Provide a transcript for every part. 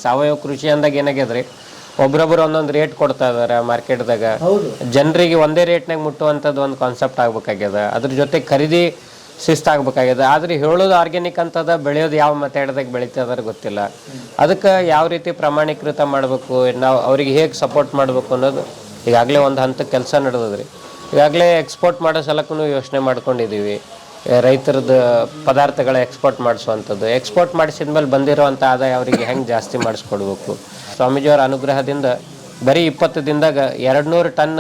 ಸಾವಯವ ಕೃಷಿ ಅಂದಾಗ ಏನಾಗ್ಯದ್ರಿ, ಒಬ್ರೊಬ್ರು ಒಂದೊಂದು ರೇಟ್ ಕೊಡ್ತಾ ಇದಾರೆ ಮಾರ್ಕೆಟ್ದಾಗ. ಜನರಿಗೆ ಒಂದೇ ರೇಟ್ನಾಗ ಮುಟ್ಟುವಂಥದ್ದು ಒಂದು ಕಾನ್ಸೆಪ್ಟ್ ಆಗ್ಬೇಕಾಗ್ಯದ. ಅದ್ರ ಜೊತೆ ಖರೀದಿ ಶಿಸ್ತಾಗಬೇಕಾಗ್ಯದ. ಆದ್ರೆ ಹೇಳೋದು ಆರ್ಗ್ಯಾನಿಕ್ ಅಂತದ, ಬೆಳೆಯೋದು ಯಾವ ಮೆಥಡ್ದಾಗ ಬೆಳೀತದಾರ ಗೊತ್ತಿಲ್ಲ. ಅದಕ್ಕೆ ಯಾವ ರೀತಿ ಪ್ರಮಾಣೀಕೃತ ಮಾಡಬೇಕು, ನಾವು ಅವ್ರಿಗೆ ಹೇಗೆ ಸಪೋರ್ಟ್ ಮಾಡಬೇಕು ಅನ್ನೋದು ಈಗಾಗಲೇ ಒಂದು ಹಂತಕ್ಕೆ ಕೆಲಸ ನಡೆದದ್ರಿ. ಈಗಾಗಲೇ ಎಕ್ಸ್ಪೋರ್ಟ್ ಮಾಡೋ ಸಲಕ್ಕೂ ಯೋಚನೆ ಮಾಡ್ಕೊಂಡಿದ್ದೀವಿ. ರೈತರದ್ದು ಪದಾರ್ಥಗಳ ಎಕ್ಸ್ಪೋರ್ಟ್ ಮಾಡಿಸುವಂಥದ್ದು, ಎಕ್ಸ್ಪೋರ್ಟ್ ಮಾಡಿಸಿದ್ಮೇಲೆ ಬಂದಿರೋವಂಥ ಆದಾಯ ಅವರಿಗೆ ಹೆಂಗೆ ಜಾಸ್ತಿ ಮಾಡಿಸ್ಕೊಡ್ಬೇಕು. ಸ್ವಾಮೀಜಿಯವರ ಅನುಗ್ರಹದಿಂದ ಬರೀ 20 ದಿನದಾಗ 200 ಟನ್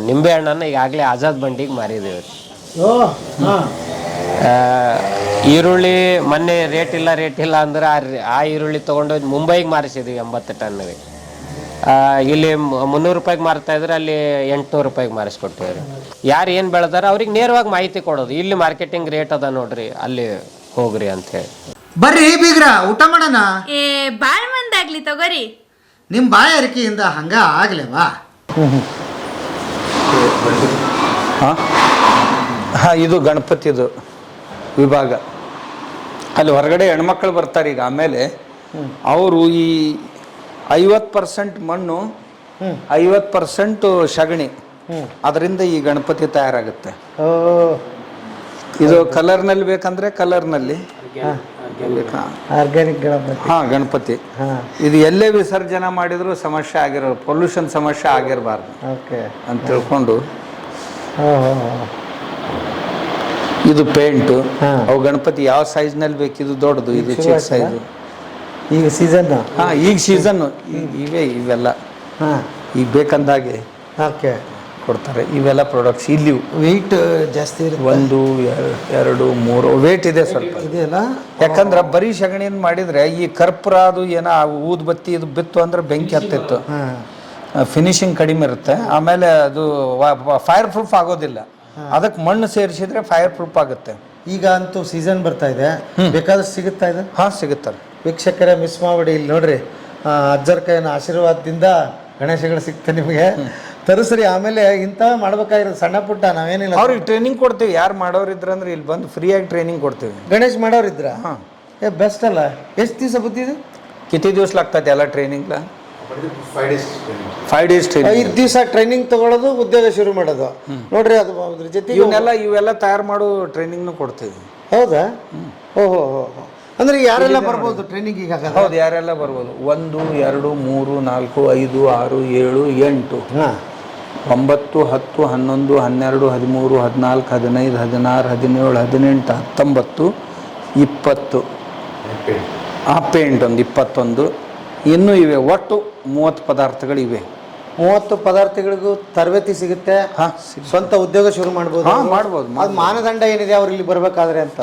ನಿಂಬೆ ಹಣ್ಣನ್ನು ಈಗಾಗಲೇ ಆಜಾದ್ ಬಂಡಿಗೆ ಮಾರಿದ್ದೀವಿ. ಈರುಳ್ಳಿ ಮೊನ್ನೆ ರೇಟ್ ಇಲ್ಲ ಅಂದ್ರೆ ಆ ಈರುಳ್ಳಿ ತೊಗೊಂಡು ಮುಂಬೈಗೆ ಮಾರಿಸಿದ್ದೀವಿ 80 ಟನ್ನಿಗೆ. ಇಲ್ಲಿ 300 ರೂಪಾಯಿಗೆ ಮಾರ್ತಾ ಇದ್ರೆ ಅಲ್ಲಿ 800 ರೂಪಾಯಿಗೆ ಮಾರಿಸ್ಕೊಡ್ತೀವಿ. ಯಾರು ಏನು ಬೆಳೆದಾರ ಅವ್ರಿಗೆ ನೇರವಾಗಿ ಮಾಹಿತಿ ಕೊಡೋದು, ಇಲ್ಲಿ ಮಾರ್ಕೆಟಿಂಗ್ ರೇಟ್ ಅದ ನೋಡ್ರಿ, ಅಲ್ಲಿ ಹೋಗ್ರಿ ಅಂತ ಹೇಳಿ. ಬರ್ರಿ ಬೀಗ್ರ, ಊಟ ಮಾಡೋಣ. ಬಾಳ್ ಮಂದಾಗ್ಲಿ ತಗೋರಿ. ನಿಮ್ಮ ಬಾಯ ಅರಿಕೆಯಿಂದ ಹಂಗ ಆಗ್ಲೇವಾ? ಇದು ಗಣಪತಿದು ವಿಭಾಗ. ಅಲ್ಲಿ ಹೊರಗಡೆ ಹೆಣ್ಮಕ್ಳು ಬರ್ತಾರೆ. ಈಗ ಆಮೇಲೆ ಅವರು ಈ 50% ಮಣ್ಣು, 50% ಸಗಣಿ, ಅದರಿಂದ ಈ ಗಣಪತಿ ತಯಾರಾಗುತ್ತೆ. ಇದು ಕಲರ್ನಲ್ಲಿ ಬೇಕಂದ್ರೆ ಕಲರ್ನಲ್ಲಿ ಆರ್ಗ್ಯಾನಿಕ್ ಗಣಪತಿ. ಗಣಪತಿ. ಇದು ಎಲ್ಲೇ ವಿಸರ್ಜನೆ ಮಾಡಿದ್ರು ಸಮಸ್ಯೆ ಆಗಿರೋ, ಪೊಲ್ಯೂಷನ್ ಸಮಸ್ಯೆ ಆಗಿರಬಾರ್ದು ಅಂತ ತಿಳ್ಕೊಂಡು. ಇದು ಪೇಂಟು. ಅವು ಗಣಪತಿ ಯಾವ ಸೈಜ್ನಲ್ಲಿ ಬೇಕು, ಇದು ದೊಡ್ಡದು, ಇದು ಚಿಕ್ಕ ಸೈಜು. ಈಗ ಸೀಸನ್. ಈಗ ಸೀಸನ್ನು ಇವೆಲ್ಲ ಈಗ ಬೇಕಂದಾಗೆ ಕೊಡ್ತಾರೆ. ಇವೆಲ್ಲ ಪ್ರಾಡಕ್ಟ್ಸ್ ಇಲ್ಲಿ ವೆಯ್ಟ್ ಜಾಸ್ತಿ ಇರುತ್ತೆ. 1, 2, 3 ವೇಟ್ ಇದೆ ಸ್ವಲ್ಪ ಇದೆಯಲ್ಲ. ಯಾಕಂದ್ರೆ ಬರೀ ಸಗಣಿಯನ್ನು ಮಾಡಿದ್ರೆ ಈ ಕರ್ಪೂರ ಅದು ಏನೋ ಊದ್ ಬತ್ತಿ ಇದು ಬಿತ್ತು ಅಂದ್ರೆ ಬೆಂಕಿ ಹತ್ತಿತ್ತು, ಫಿನಿಶಿಂಗ್ ಕಡಿಮೆ ಇರುತ್ತೆ. ಆಮೇಲೆ ಅದು ಫೈರ್ ಪ್ರೂಫ್ ಆಗೋದಿಲ್ಲ. ಅದಕ್ಕೆ ಮಣ್ಣು ಸೇರಿಸಿದ್ರೆ ಫೈರ್ ಪ್ರೂಫ್ ಆಗುತ್ತೆ. ಈಗ ಅಂತೂ ಸೀಸನ್ ಬರ್ತಾ ಇದೆ, ಬೇಕಾದಷ್ಟು ಸಿಗುತ್ತಾ ಇದೆ. ಸಿಗುತ್ತಾರೆ. ವೀಕ್ಷಕರೇ ಮಿಸ್ ಮಾಡಿ, ಇಲ್ಲಿ ನೋಡ್ರಿ, ಅಜ್ಜರ ಕೈನ ಆಶೀರ್ವಾದದಿಂದ ಗಣೇಶಗಳು ಸಿಗ್ತದೆ ನಿಮಗೆ. ತರಿಸ್ರಿ. ಆಮೇಲೆ ಇಂಥ ಮಾಡ್ಬೇಕಾಗಿರೋದು ಸಣ್ಣ ಪುಟ್ಟ ನಾವೇನಿಲ್ಲ, ಅವ್ರಿಗೆ ಟ್ರೈನಿಂಗ್ ಕೊಡ್ತೀವಿ. ಯಾರು ಮಾಡೋರಿದ್ರಂದ್ರೆ ಇಲ್ಲಿ ಬಂದು ಫ್ರೀಯಾಗಿ ಟ್ರೈನಿಂಗ್ ಕೊಡ್ತೀವಿ. ಗಣೇಶ್ ಮಾಡೋರಿದ್ರ ಬೆಸ್ಟ್ ಅಲ್ಲ. ಎಷ್ಟು ದಿವಸ ಬುದ್ಧಿದು? ಕಿತಿ ದಿವಸ ಆಗ್ತದೆ ಎಲ್ಲ ಟ್ರೈನಿಂಗ್? 5 days training. 5 ದಿವಸ ಟ್ರೈನಿಂಗ್ ತಗೊಳ್ಳೋದು, ಉದ್ಯೋಗ ಶುರು ಮಾಡೋದು ನೋಡ್ರಿ. ಅದು ಅದ್ರ ಜೊತೆ ಇವೆಲ್ಲ ತಯಾರು ಮಾಡೋ ಟ್ರೈನಿಂಗ್ನು ಕೊಡ್ತೀವಿ. ಹೌದಾ? ಓಹೋ. ಅಂದ್ರೆ ಯಾರೆಲ್ಲ ಬರ್ಬೋದು ಟ್ರೈನಿಂಗ್ ಈಗ? ಹೌದು, ಯಾರೆಲ್ಲ ಬರ್ಬೋದು. 1, 2, 3, 4, 5, 6, 7, 8, 9, 10, 11, 12, 13, 14, 15, 16, 17, 18, 19, 20. ಪೇಂಟ್ ಒಂದು 21. ಇನ್ನೂ ಇವೆ. ಒಟ್ಟು 30 ಪದಾರ್ಥಗಳಿವೆ. 30 ಪದಾರ್ಥಗಳಿಗೂ ತರಬೇತಿ ಸಿಗುತ್ತೆ. ಸ್ವಂತ ಉದ್ಯೋಗ ಶುರು ಮಾಡ್ಬೋದು. ಅದು ಮಾನದಂಡ ಏನಿದೆ ಅವ್ರು ಇಲ್ಲಿ ಬರ್ಬೇಕಾದ್ರೆ ಅಂತ?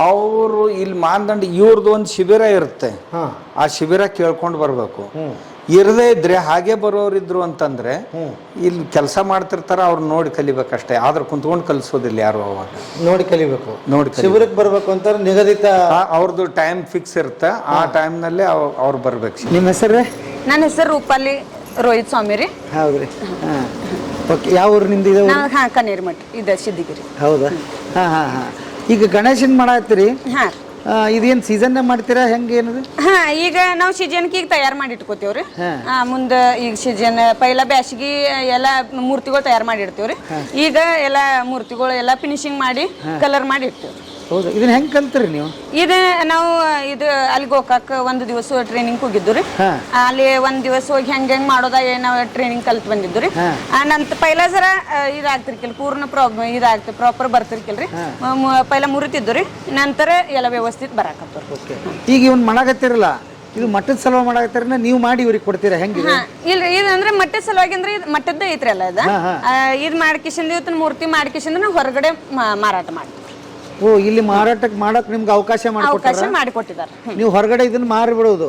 ಅವರು ಇಲ್ಲಿ ಮಾನದಂಡ ಇವ್ರದ್ದು ಒಂದು ಶಿಬಿರ ಇರುತ್ತೆ. ಆ ಶಿಬಿರ ಕೇಳ್ಕೊಂಡು ಬರ್ಬೇಕು. ಇರದೇ ಇದ್ರೆ ಹಾಗೆ ಬರೋರಿದ್ರು ಅಂತಂದ್ರೆ ಇಲ್ಲಿ ಕೆಲಸ ಮಾಡ್ತಿರ್ತಾರ, ಅವ್ರು ನೋಡಿ ಕಲಿಬೇಕಷ್ಟೇ. ಆದ್ರೆ ಕುಂತ್ಕೊಂಡು ಕಲಿಸೋದಿಲ್ಲ ಯಾರು. ಅವಾಗ ನೋಡಿ ಕಲಿಬೇಕು. ಶಿಬಿರಕ್ಕೆ ಬರ್ಬೇಕು ಅಂತ ನಿಗದಿತ ಅವ್ರದ್ದು ಟೈಮ್ ಫಿಕ್ಸ್ ಇರುತ್ತೆ. ಆ ಟೈಮ್ನಲ್ಲೇ ಅವ್ರು ಬರ್ಬೇಕು. ನಿಮ್ಮ ಹೆಸರು? ನನ್ನ ಹೆಸರು ರೂಪಾಲಿ ರೋಹಿತ್ ಸ್ವಾಮಿ ರೀ. ಹೌದ್ರಿ. ಯಾವ ಊರು ನಿಮ್ದು? ಕನೇರಿ ಮಠ ಇದೆ, ಸಿದ್ದಿಗಿರಿ. ಹೌದಾ? ಈಗ ಗಣೇಶನ್ ಮಾಡತ್ತೀರಿ? ಇದೇನ್ ಸೀಸನ್ ಮಾಡ್ತೀರಾ, ಹೆಂಗೆ ಏನದು? ಈಗ ನಾವು ಸೀಸನ್ಗೆ ಈಗ ತಯಾರು ಮಾಡಿ ಇಟ್ಕೋತೀವ್ರಿ. ಮುಂದೆ ಈಗ ಸೀಸನ್ ಪೈಲ ಬ್ಯಾಸಿಗೆ ಎಲ್ಲ ಮೂರ್ತಿಗಳು ತಯಾರು ಮಾಡಿ ಇಡ್ತೀವ್ರಿ. ಈಗ ಎಲ್ಲ ಮೂರ್ತಿಗಳು ಎಲ್ಲ ಫಿನಿಶಿಂಗ್ ಮಾಡಿ ಕಲರ್ ಮಾಡಿ ಇಡ್ತೀವ್ರಿ. ಹೌದು. ಇದನ್ನ ಹೆಂಗೆ ಕಲ್ತೀರಿ ನೀವು? ಇದು ನಾವು ಅಲ್ಲಿ ಗೋಕಾಕ್ 1 ದಿವಸ ಟ್ರೈನಿಂಗ್ ಹೋಗಿದ್ದು ರೀ. ಅಲ್ಲಿ 1 ದಿವಸ ಹೋಗಿ ಹೆಂಗೆ ಮಾಡೋದ ನಾವು ಟ್ರೈನಿಂಗ್ ಕಲ್ತ್ ಬಂದಿದ್ದು ರೀ. ನಂತರ ಪೈಲ ಜರ ಇದಾಗ್ತಿರ್ಕಿಲ್ಲ, ಪೂರ್ಣ ಪ್ರಾಪರ್ ಬರ್ತಿರ್ಕಿಲ್ರಿ. ಪೈಲ ಮುರಿತಿದ್ದು ರೀ. ನಂತರ ಎಲ್ಲ ವ್ಯವಸ್ಥಿತ ಬರಾಕತ್ತವ್ರಿ. ಈಗ ಇವ್ನ ಮಾಡಾಕತ್ತಿರಲ್ಲ, ಇದು ಮಟ್ಟದ ಸಲುವಾಗಿ ಮಾಡಾಕತ್ತಾರ, ನೀವು ಮಾಡಿ ಇವ್ರಿಗೆ ಕೊಡ್ತೀರಾ ಹೆಂಗೆ? ಇಲ್ರಿ, ಇದು ಅಂದ್ರೆ ಮಟ್ಟದ ಸಲುವಾಗಿ ಅಂದ್ರೆ ಇದು ಮಟ್ಟದ್ದೇ ಐತ್ರಿ ಅಲ್ಲ. ಇದು ಮಾಡ್ಕಿಸಿಂದ ಇವತ್ತಿನ ಮೂರ್ತಿ ಮಾಡ್ಕಿಸಿಂದ ನಾವು ಹೊರಗಡೆ ಮಾರಾಟ ಮಾಡ್ತೀವಿ. ಇಲ್ಲಿ ಮಾರಾಟಕ್ಕೆ ಮಾಡಕ್ ನಿಮ್ಗೆ ಅವಕಾಶ ಮಾಡಿಕೊಟ್ಟಿದ್ದಾರೆ. ನೀವು ಹೊರಗಡೆ ಇದನ್ನ ಮಾರಬಹುದು.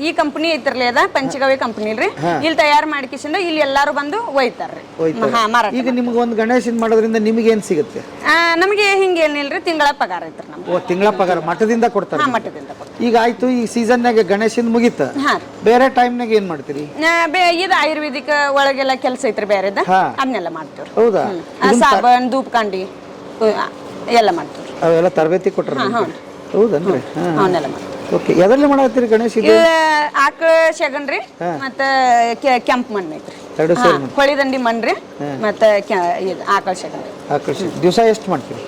ಈ ಕಂಪನಿ ಐತಿರ್ಲಿ, ಅದ ಪಂಚಗವ್ಯ ಕಂಪನಿ ಇಲ್ರಿ. ಇಲ್ಲಿ ತಯಾರು ಮಾಡ್ಕಿಸಿಂದ ಇಲ್ಲಿ ಎಲ್ಲಾರು ಬಂದು ಒಯ್ತಾರ್ರಿ. ಈಗ ನಿಮ್ಗೆ ಒಂದು ಗಣೇಶನ್ ಮಾಡೋದ್ರಿಂದ ನಿಮ್ಗೆ ಏನ್ ಸಿಗುತ್ತೆ? ನಮಗೆ ಹಿಂಗೇನಿಲ್ರಿ, ತಿಂಗಳ ಪಗಾರ ಐತ್ರಿ ನಮ್ಗೆ. ತಿಂಗಳ ಪಗಾರ ಮಠದಿಂದ ಕೊಡ್ತಾರೆ? ಮಠದಿಂದ. ಈಗ ಆಯ್ತು, ಈ ಸೀಸನ್ನಾಗ ಗಣೇಶನ್ ಮುಗಿತ, ಬೇರೆ ಟೈಮ್ನಾಗ ಏನ್ ಮಾಡ್ತೀರಿ? ಇದು ಆಯುರ್ವೇದಿಕ್ ಒಳಗೆಲ್ಲ ಕೆಲಸ ಐತ್ರಿ, ಬೇರೆದ ಅದನ್ನೆಲ್ಲ ಮಾಡ್ತೀವ್ರಿ. ಹೌದಾ? ಸಾಬನ್, ಧೂಪ್ಕಾಂಡಿ ಎಲ್ಲ ಮಾಡ್ತೀವ್ರಿ. ಅವೆಲ್ಲ ತರಬೇತಿ ಕೊಟ್ಟರೆ? ಹೌದನ್ರಿ. ಓಕೆ ಎದರಲ್ಲಿ ಮಾಡತ್ತೀರಿ ಗಣೇಶ್ ಇದು? ಆಕಳ ಶಗನ್ರಿ ಮತ್ತ ಕೆಂಪ್ ಮಣ್ಣು ಐತ್ರಿ. ಎರಡು ಸೇರಿ ಹೊಳಿದಂಡಿ ಮಣ್ಣ್ರಿ ಮತ್ತ ಆಕಳ ಶಗನ್ರಿ. ಆಕರ್ಷಿ ದಿವಸ ಎಷ್ಟು ಮಾಡ್ತೀರಿ?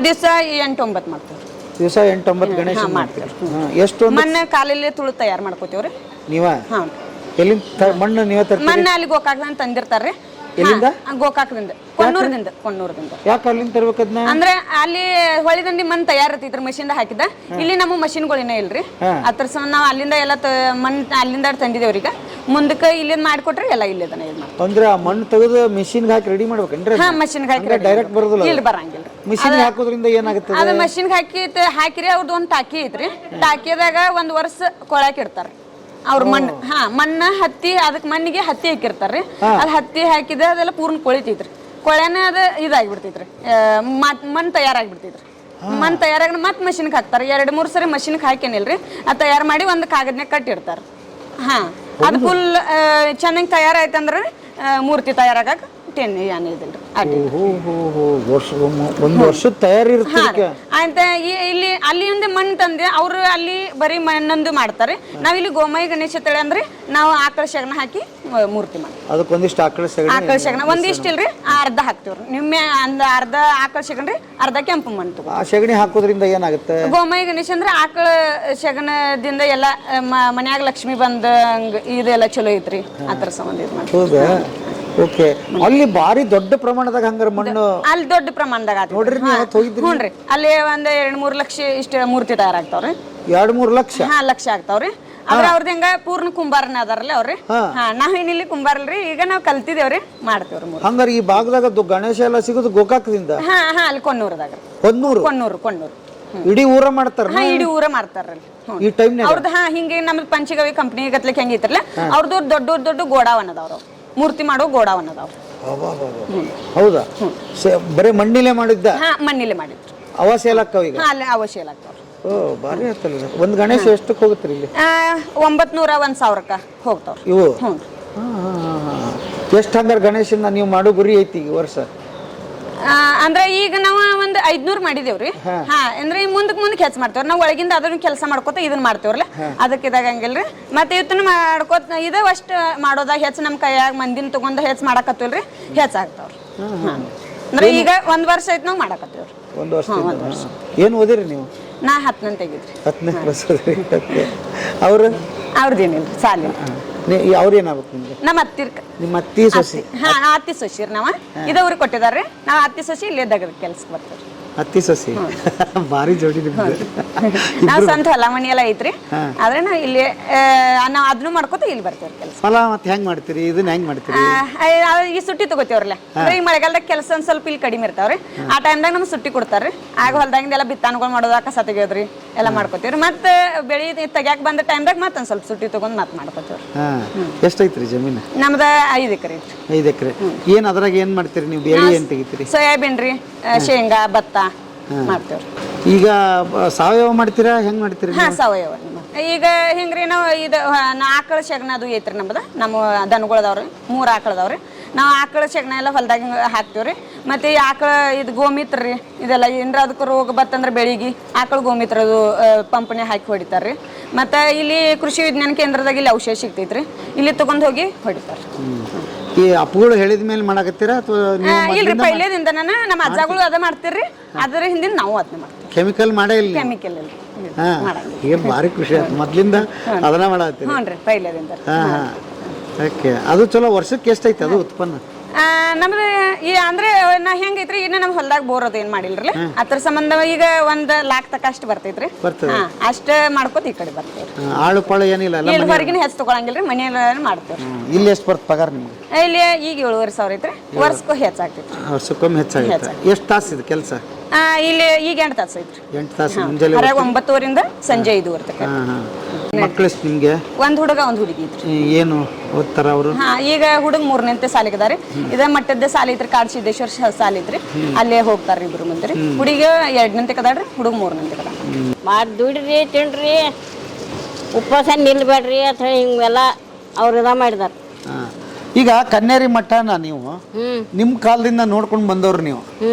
ದಿವಸ 8-9 ಮಾಡ್ತೀವಿ. ದಿವಸ 8-9 ಗಣೇಶ ಮಾಡ್ತೀರಿ. ಎಷ್ಟು ಮಣ್ಣು ಕಾಲಲ್ಲಿ ತುಳು ತಯಾರು ಮಾಡ್ಕೋತೀವ್ರಿ ನೀವ? ಹಾ. ಎಲ್ಲಿಂದ ಮಣ್ಣು ನೀವೇ ತರ್ತೀರಿ? ಮಣ್ಣು ಅಲ್ಲಿ ಗೋಕಾಕದಿಂದ ತಂದಿರ್ತಾರ್ರಿ. ಎಲ್ಲಿಂದ? ಗೋಕಾಕದಿಂದ, ಕೊಣ್ಣೂರದಿಂದ. ಯಾಕೆ ಅಲ್ಲಿಂದ ತರ್ಬೇಕದ್ನ? ಅಂದ್ರೆ ಅಲ್ಲಿ ಹೊಳಿದಂಡಿ ಮಣ್ಣು ತಯಾರತೈತ್ರಿ ಮಷಿನ್ ಹಾಕಿದ. ಇಲ್ಲಿ ನಮ್ಮ ಮಷಿನ್ಗಳಿನ ಇಲ್ರಿ. ಅದ್ರ ಸಂಬಂಧ ನಾವು ಅಲ್ಲಿಂದ ಎಲ್ಲ ಮಣ್ಣು ಅಲ್ಲಿಂದ ತಂದಿದೇವ್ರಿ. ಈಗ ಮುಂದಕ್ಕೆ ಇಲ್ಲಿಂದ ಮಾಡಿಕೊಟ್ರೆ ಎಲ್ಲ ಇಲ್ಲಿದನ ಇದು ಮಾಡ್ತೀವಿ. ಅಂದ್ರೆ ಆ ಮಣ್ಣು ತೆಗೆದು ಮಿಷಿನ್ಗೆ ಹಾಕಿ ರೆಡಿ ಮಾಡ್ಬೇಕೇನ್ರಿ? ಹಾ, ಮಷಿನ್ಗೆ ಹಾಕಿ ಡೈರೆಕ್ಟ್ ಬರೋದಿಲ್ಲ? ಇಲ್ಲಿ ಬರಂಗಿಲ್ಲ. ಮಿಷಿನ್ ಹಾಕೋದ್ರಿಂದ ಏನಾಗುತ್ತೆ? ಅದು ಮಷಿನ್ಗೆ ಹಾಕಿರಿ. ಅವ್ರದ್ದು ಒಂದು ಟಾಕಿ ಐತ್ರಿ. ಟಾಕಿದಾಗ 1 ವರ್ಷ ಕೊಳಾಕ್ ಇಡ್ತಾರ ಅವ್ರ ಮಣ್ಣು. ಮಣ್ಣ ಹತ್ತಿ, ಅದಕ್ಕೆ ಮಣ್ಣಿಗೆ ಹತ್ತಿ ಹಾಕಿರ್ತಾರ್ರಿ. ಅದು ಹತ್ತಿ ಹಾಕಿದ ಅದೆಲ್ಲ ಪೂರ್ಣ ಕೊಳಿತೈತ್ರಿ. ಕೊಳೆನ ಅದು ಇದಾಗಿಬಿಡ್ತೈತ್ರಿ, ಮಣ್ಣು ತಯಾರಾಗಿಬಿಡ್ತೈತ್ರಿ. ಮಣ್ಣು ತಯಾರಾಗಿ ಮತ್ತೆ ಮಷಿನ್ಗೆ ಹಾಕ್ತಾರೆ. 2-3 ಸರಿ ಮಷಿನ್ಗೆ ಹಾಕೇನಿಲ್ರಿ. ಅದು ತಯಾರು ಮಾಡಿ ಒಂದು ಕಾಗದನ್ಯಾಗ ಕಟ್ಟಿರ್ತಾರೆ. ಅದು ಫುಲ್ ಚೆನ್ನಾಗಿ ತಯಾರಾಯ್ತಂದ್ರೆ ಮೂರ್ತಿ ತಯಾರಾಗಕ್ಕೆ 10 ಏನಿದಿಲ್ರಿ. ಒಂದು ವರ್ಷದ ತಯಾರಿ ಇರುತ್ತೆ. ಅಂತ ಇಲ್ಲಿ ಅಲ್ಲಿಂದ ಮಣ್ಣು ತಂದೆ ಅವ್ರು ಅಲ್ಲಿ ಬರೀ ಮಣ್ಣೊಂದು ಮಾಡ್ತಾರೆ. ನಾವ್ ಇಲ್ಲಿ ಗೋಮೈ ಗಣೇಶ ತಳಿ ಅಂದ್ರೆ ನಾವು ಆಕಳ ಶಗನ ಹಾಕಿ ಮೂರ್ತಿ ಮಾಡ್ತೀವಿ. ಅದಕ್ಕೊಂದಿಷ್ಟು ಆಕಳ ಶಗನ ಒಂದಿಷ್ಟು ಇಲ್ರಿ, ಅರ್ಧ ಹಾಕ್ತಿವ್ರಿ. ನಿಮ್ಮೆ ಅರ್ಧ ಆಕಳ ಶಗನ್ರಿ, ಅರ್ಧ ಕೆಂಪು ಮಣ್ಣು ತಗೋ. ಆ ಸಗಣಿ ಹಾಕೋದ್ರಿಂದ ಏನಾಗುತ್ತೆ? ಗೋಮೈ ಗಣೇಶ ಅಂದ್ರೆ ಆಕಳ ಶಗನದಿಂದ ಎಲ್ಲ ಮನ್ಯಾಗ ಲಕ್ಷ್ಮಿ ಬಂದ ಇದೆಲ್ಲ ಚಲೋ ಐತ್ರಿ. ಅದ್ರ ಸಂಬಂಧ ಇದು ಮಾಡ್ತೀವಿ. ಓಕೆ. ಅಲ್ಲಿ ಬಾರಿ ದೊಡ್ಡ ಪ್ರಮಾಣದಾಗ ಹಂಗಾರ ಮಣ್ಣು ಅಲ್ಲಿ ದೊಡ್ಡ ಪ್ರಮಾಣದಾಗ ನೋಡ್ರಿ ಹ್ಞೂನ್ರಿ. ಅಲ್ಲಿ ಒಂದ್ 2-3 ಲಕ್ಷ ಇಷ್ಟ ಮೂರ್ತಿ ತಯಾರಾಗ್ತಾವ್ರಿ. 2-3 ಲಕ್ಷ? ಲಕ್ಷ ಆಗ್ತಾವ್ರಿ. ಆದ್ರೆ ಅವ್ರದ್ದು ಹೆಂಗ ಪೂರ್ಣ ಕುಂಬಾರನ ಅದಾರಲ್ಲ ಅವ್ರಿ. ನಾವೇನಿಲ್ಲಿ ಕುಂಬಾರಲ್ರಿ, ಈಗ ನಾವ್ ಕಲ್ತಿದೇವ್ರಿ, ಮಾಡ್ತೇವ್ರಿ. ಹಂಗಾರ ಈ ಭಾಗದಾಗ ಗಣೇಶ ಎಲ್ಲ ಸಿಗೋದು ಗೋಕಾಕದಿಂದ? ಅಲ್ಲಿ ಕೊಣ್ಣೂರದಾಗ. ಕೊಣ್ಣೂರು ಇಡೀ ಊರ ಮಾಡ್ತಾರ? ಇಡೀ ಊರ ಮಾಡ್ತಾರಲ್ಲಿ ಈ ಟೈಮ್ ಅವ್ರದ್ದು. ಹಿಂಗೆ ನಮ್ದು ಪಂಚಗವಿ ಕಂಪ್ನಿ ಗತ್ಲಿಕ್ ಹೆಂಗಿತ್ರಲ್ಲ ಅವ್ರದ್ದು ದೊಡ್ಡ ಗೋಡಾವನ್ ಅದಾವ್ರ. ಮೂರ್ತಿ ಮಾಡೋ ಗೋಡಾವನ್ ಅದಾವ. ಹೌದಾ? ಬರೀ ಮಣ್ಣಿಲೆ ಮಾಡಿದ್ದ? ಮಣ್ಣಿಲೆ ಮಾಡಿದ್ರು. ಅವಶ್ಯ ಆಗ್ತಾವ ಈಗ? ಅಲ್ಲಿ ಅವಶ್ಯ ಆಗ್ತಾವ್ರಿ. ಓ, ಬಾರಿ ಆಯ್ತಲ್ಲ. ಒಂದ್ ಗಣೇಶ ಎಷ್ಟಕ್ಕೆ ಹೋಗುತ್ತೆ ಇಲ್ಲಿ? 900-1000 ಹೋಗ್ತಾವ್ರಿ ಇವು. ಎಷ್ಟು ಹಂಗಾರ ಗಣೇಶನ ನೀವು ಮಾಡೋ ಗುರಿ ಐತಿ ಈ ವರ್ಷ? ಅಂದ್ರೆ ಈಗ ನಾವು ಒಂದ್ 500 ಮಾಡಿದೇವ್ರಿ. ಅಂದ್ರೆ ಮುಂದಕ್ಕೆ ಹೆಚ್ಚು ಮಾಡ್ತೇವ್ರಿ. ನಾವು ಒಳಗಿಂದ ಅದನ್ನ ಕೆಲಸ ಮಾಡ್ಕೋತ ಇದನ್ನ ಮಾಡ್ತೇವ್ರಲ್ಲ, ಅದಕ್ಕೆ ಇದಾಗಂಗಿಲ್ರಿ. ಮತ್ತೆ ಇವತ್ತನ್ನ ಮಾಡ್ಕೋತ ಇದೇ ಅಷ್ಟು ಮಾಡೋದಾಗ ಹೆಚ್ಚು ನಮ್ಮ ಕೈಯಾಗ ಮಂದಿನ ತಗೊಂಡ್ ಹೆಚ್ಚು ಮಾಡಕತ್ತೇವ್ರಿ, ಹೆಚ್ಚಾಗ್ತಾವ್ರಿ. ಅಂದ್ರೆ ಈಗ 1 ವರ್ಷ ಐತ್ ನಾವ್ ಮಾಡಕತ್ತೇವ್ರಿ. 1 ವರ್ಷ. ಏನ್ ಓದಿರಿ ನೀವು? ನಾ 10ನೇ ತೆಗಿದ್ರಿ. 10ನೇ ಕ್ಲಾಸ್ ಓದ್ರಿ. ಅವ್ರದ್ದೇನಿಲ್ರಿ, ಸಾಲಿಲ್ಲ. ಅವ್ರೇನಾಗ್ಬೇಕು ನಿಮ್ಗೆ? ನಮ್ಮ ಅತ್ತಿರ್, ನಿಮ್ಮ ಅತ್ತಿ ಸೊಸಿ? ಅತ್ತಿ ಸೊಸಿರಿ. ನಾವ ಇದವ್ರಿಗೆ ಕೊಟ್ಟಿದಾರ್ರಿ. ನಾವ್ ಅತ್ತಿ ಸೊಸಿ ಇಲ್ಲೇ ದಗದ ಕೆಲ್ಸಕ್ಕೆ ಬರ್ತೇವ್ರಿ. ಅತ್ತಿ ಸೊಸಿ ಭಾರಿ ಜೋಡಿ ನಿಮ್ದು. ನಾವ್ ಸ್ವಂತ ಹೊಲ ಮನಿ ಎಲ್ಲ ಐತ್ರಿ. ಆದ್ರೆ ನಾವ್ ಇಲ್ಲಿ ನಾವ್ ಅದನ್ನು ಮಾಡ್ಕೋತ ಇಲ್ಲಿ ಬರ್ತೇವ್ರಿ ಕೆಲಸ. ಹೊಲ ಮತ್ತೆ ಹೆಂಗ್ ಮಾಡ್ತೀರಿ? ಇದನ್ನ ಹೆಂಗ್ ಮಾಡ್ತೀರಿ? ಈ ಸುಟ್ಟಿ ತಗೋತೇವ್ರಲ್ಲ. ಅಂದ್ರೆ ಈ ಮಳೆಗಾಲದಾಗ ಕೆಲಸ ಒಂದ್ ಸ್ವಲ್ಪ ಇಲ್ಲಿ ಕಡಿಮೆ ಇರ್ತಾವ್ರಿ. ಆ ಟೈಮ್ದಾಗ ನಮ್ಗೆ ಸುಟ್ಟಿ ಕೊಡ್ತಾರ್ರಿ. ಆಗ ಹೊಲದಾಗಿಂದ ಎಲ್ಲ ಬಿತ್ತಾನ್ಗಳು ಮಾಡೋದ, ಕಸ ತೆಗಿಯೋದ್ರಿ ಎಲ್ಲ ಮಾಡ್ಕೋತೀವ್ರಿ. ಮತ್ತೆ ಬೆಳಿ ತೆಗ್ಯಾಕ ಬಂದ ಟೈಮ್ದಾಗ ಮತ್ತೊಂದ್ ಸ್ವಲ್ಪ ಸುಟ್ಟಿ ತಗೊಂಡ್ ಮತ್ ಮಾಡ್ಕೋತೇವ್ರಿ. ಎಷ್ಟೈತ್ರಿ ಜಮೀನು? ನಮ್ದ 5 ಎಕರೆ ಐತ್ರಿ. 5 ಎಕರೆ. ಏನ್ ಅದ್ರಾಗ ಏನ್ ಮಾಡ್ತೀರಿ ನೀವು? ಬೆಳೆ ಏನ್ ತೆಗಿತೀರಿ? ಸೋಯಾಬೀನ್ ರೀ, ಶೇಂಗಾ, ಭತ್ತ ಮಾಡ್ತೇವ್ರಿ. ಈಗ ಸಾವಯವ ಮಾಡ್ತೀರಾ? ಹೆಂಗ್ ಮಾಡ್ತೀರಿ? ಸಾವಯವ. ಈಗ ಹೆಂಗ್ರಿ ನಾವು ಇದು ಆಕಳ ಶಗನ ಅದು ಐತ್ರಿ ನಮ್ದ. ನಮ್ಮ ದನಗಳದವ್ರಿ 3 ಆಕಳದವ್ರಿ. ನಾವು ಆಕಳ ಶಗನ ಎಲ್ಲ ಹೊಲ್ದಾಗ ಹಾಕ್ತೇವ್ರಿ. ಮತ್ತೆ ಈ ಆಕಳ ಇದು ಗೋಮಿತ್ರ ರೀ, ಇದೆಲ್ಲ ಏನ್ರ ಅದಕ್ಕೆ ರೋಗ ಬತ್ತಂದ್ರೆ ಬೆಳಿಗ್ಗೆ ಆಕಳ ಗೋಮಿತ್ರ ಅದು ಪಂಪನೆ ಹಾಕಿ ಹೊಡಿತಾರ್ರಿ. ಮತ್ತೆ ಇಲ್ಲಿ ಕೃಷಿ ವಿಜ್ಞಾನ ಕೇಂದ್ರದಾಗ ಇಲ್ಲಿ ಔಷಧ ಸಿಗ್ತೈತ್ರಿ, ಇಲ್ಲಿ ತಗೊಂಡ್ ಹೋಗಿ ಹೊಡಿತಾರ್ರಿ. ಈ ಅಪ್ಪಗಳು ಹೇಳಿದ ಮೇಲೆ ಮಾಡಕತ್ತೀರಾ ಅಥವಾ ಇಲ್ರಿ? ಪೈಲೇದಿಂದ ನಮ್ಮ ಅಜ್ಜಗಳು ಅದ ಮಾಡ್ತಿರ್ರಿ. ಅದ್ರ ಹಿಂದಿನ ನಾವು ಅದನ್ನ ಮಾಡ್ತೀವಿ. ಕೆಮಿಕಲ್ ಮಾಡೇ ಇಲ್ಲ? ಕೆಮಿಕಲ್ ಇಲ್ಲ. ಏನ್ ಭಾರಿ ಖುಷಿ ಆಯ್ತು. ಮೊದ್ಲಿಂದ ಅದನ್ನ ಮಾಡತ್ತೀರಿ? ಹ್ಞೂನ್ರಿ, ಪೈಲೇದಿಂದ. ಓಕೆ. ಅದು ಚಲೋ. ವರ್ಷಕ್ಕೆ ಎಷ್ಟೈತೆ ಅದು ಉತ್ಪನ್ನ? ನಮ್ದು ಅಂದ್ರೆ ನಾ ಹೆಂಗೈತ್ರಿ, ಇನ್ನ ನಮ್ ಹೊಲ್ದಾಗ ಬೋರ್ ಅದು ಏನ್ ಮಾಡಿಲ್ರಿ. ಅದ್ರ ಸಂಬಂಧ ಈಗ 1 ಲಾಖ ತಕ ಅಷ್ಟು ಬರ್ತೈತ್ರಿ. ಅಷ್ಟ ಮಾಡ್ಕೋತ ಈ ಕಡೆ ಬರ್ತೇವ್ರಿ. ಆಳು ಪಾಳು ಏನಿಲ್ಲ? ಇಲ್ಲಿ ಹೊರಗಿನ ಹೆಚ್ಚು ತಗೊಳಂಗಿಲ್ರಿ, ಮನೆಯಲ್ಲ ಮಾಡ್ತೇವ್ರಿ. ಇಲ್ಲಿ ಎಷ್ಟು ಬರ್ತದೆ ಪಗಾರ ನಿಮ್ಗೆ? ಇಲ್ಲಿ ಈಗ 7,500 ಐತ್ರಿ. ವರ್ಷಕ್ಕೂ ಹೆಚ್ಚಾಗ್ತೈತ್ರಿ. ವರ್ಷಕ್ಕೊಮ್ಮೆ ಹೆಚ್ಚಾಗುತ್ತೆ. ಎಷ್ಟು ತಾಸು ಇದು ಕೆಲಸ? ಇಲ್ಲಿ ಈಗ 8 ತಾಸು ಐತ್ರಿ. 8 ತಾಸು. ಮುಂಜಾನೆ 9:00ರಿಂದ ಸಂಜೆ 5:00 ತನಕ. ಮಕ್ಕಳು ಎಷ್ಟು ನಿಮ್ಗೆ? 1 ಹುಡುಗ 1 ಹುಡುಗಿ ಐತ್ರಿ. ಏನು ಓದ್ತಾರ ಅವರು? ಈಗ ಹುಡುಗ 3ನೇ ಸಾಲಿಗದಾರಿ. ಇದ ಮಟ್ಟದ ಸಾಲಿ ಐತ್ರಿ, ಕಾಡಸಿದ್ದೇಶ್ವರ ಸಾಲಿ ಐತ್ರಿ. ಅಲ್ಲೇ ಹೋಗ್ತಾರ್ರಿ ಇಬ್ರು ಮುಂದ್ರಿ. ಹುಡುಗ 2ನೇ ಕದಾಡ್ರಿ, ಹುಡುಗ 3ನೇ ಕದ. ಮಾಡಿ ದುಡ್ರಿ ತಿನ್ರಿ, ಉಪವಾಸ ನಿಲ್ಬೇಡ್ರಿ ಅಂತ ಹೇಳಿ ಹಿಂಗೆಲ್ಲ ಅವ್ರು ಇದ ಮಾಡಿದಾರ. ಈಗ ಕನ್ಯಾರಿ ಮಠನ ನೀವು ನಿಮ್ಮ ಕಾಲದಿಂದ ನೋಡ್ಕೊಂಡು ಬಂದವ್ರು ನೀವು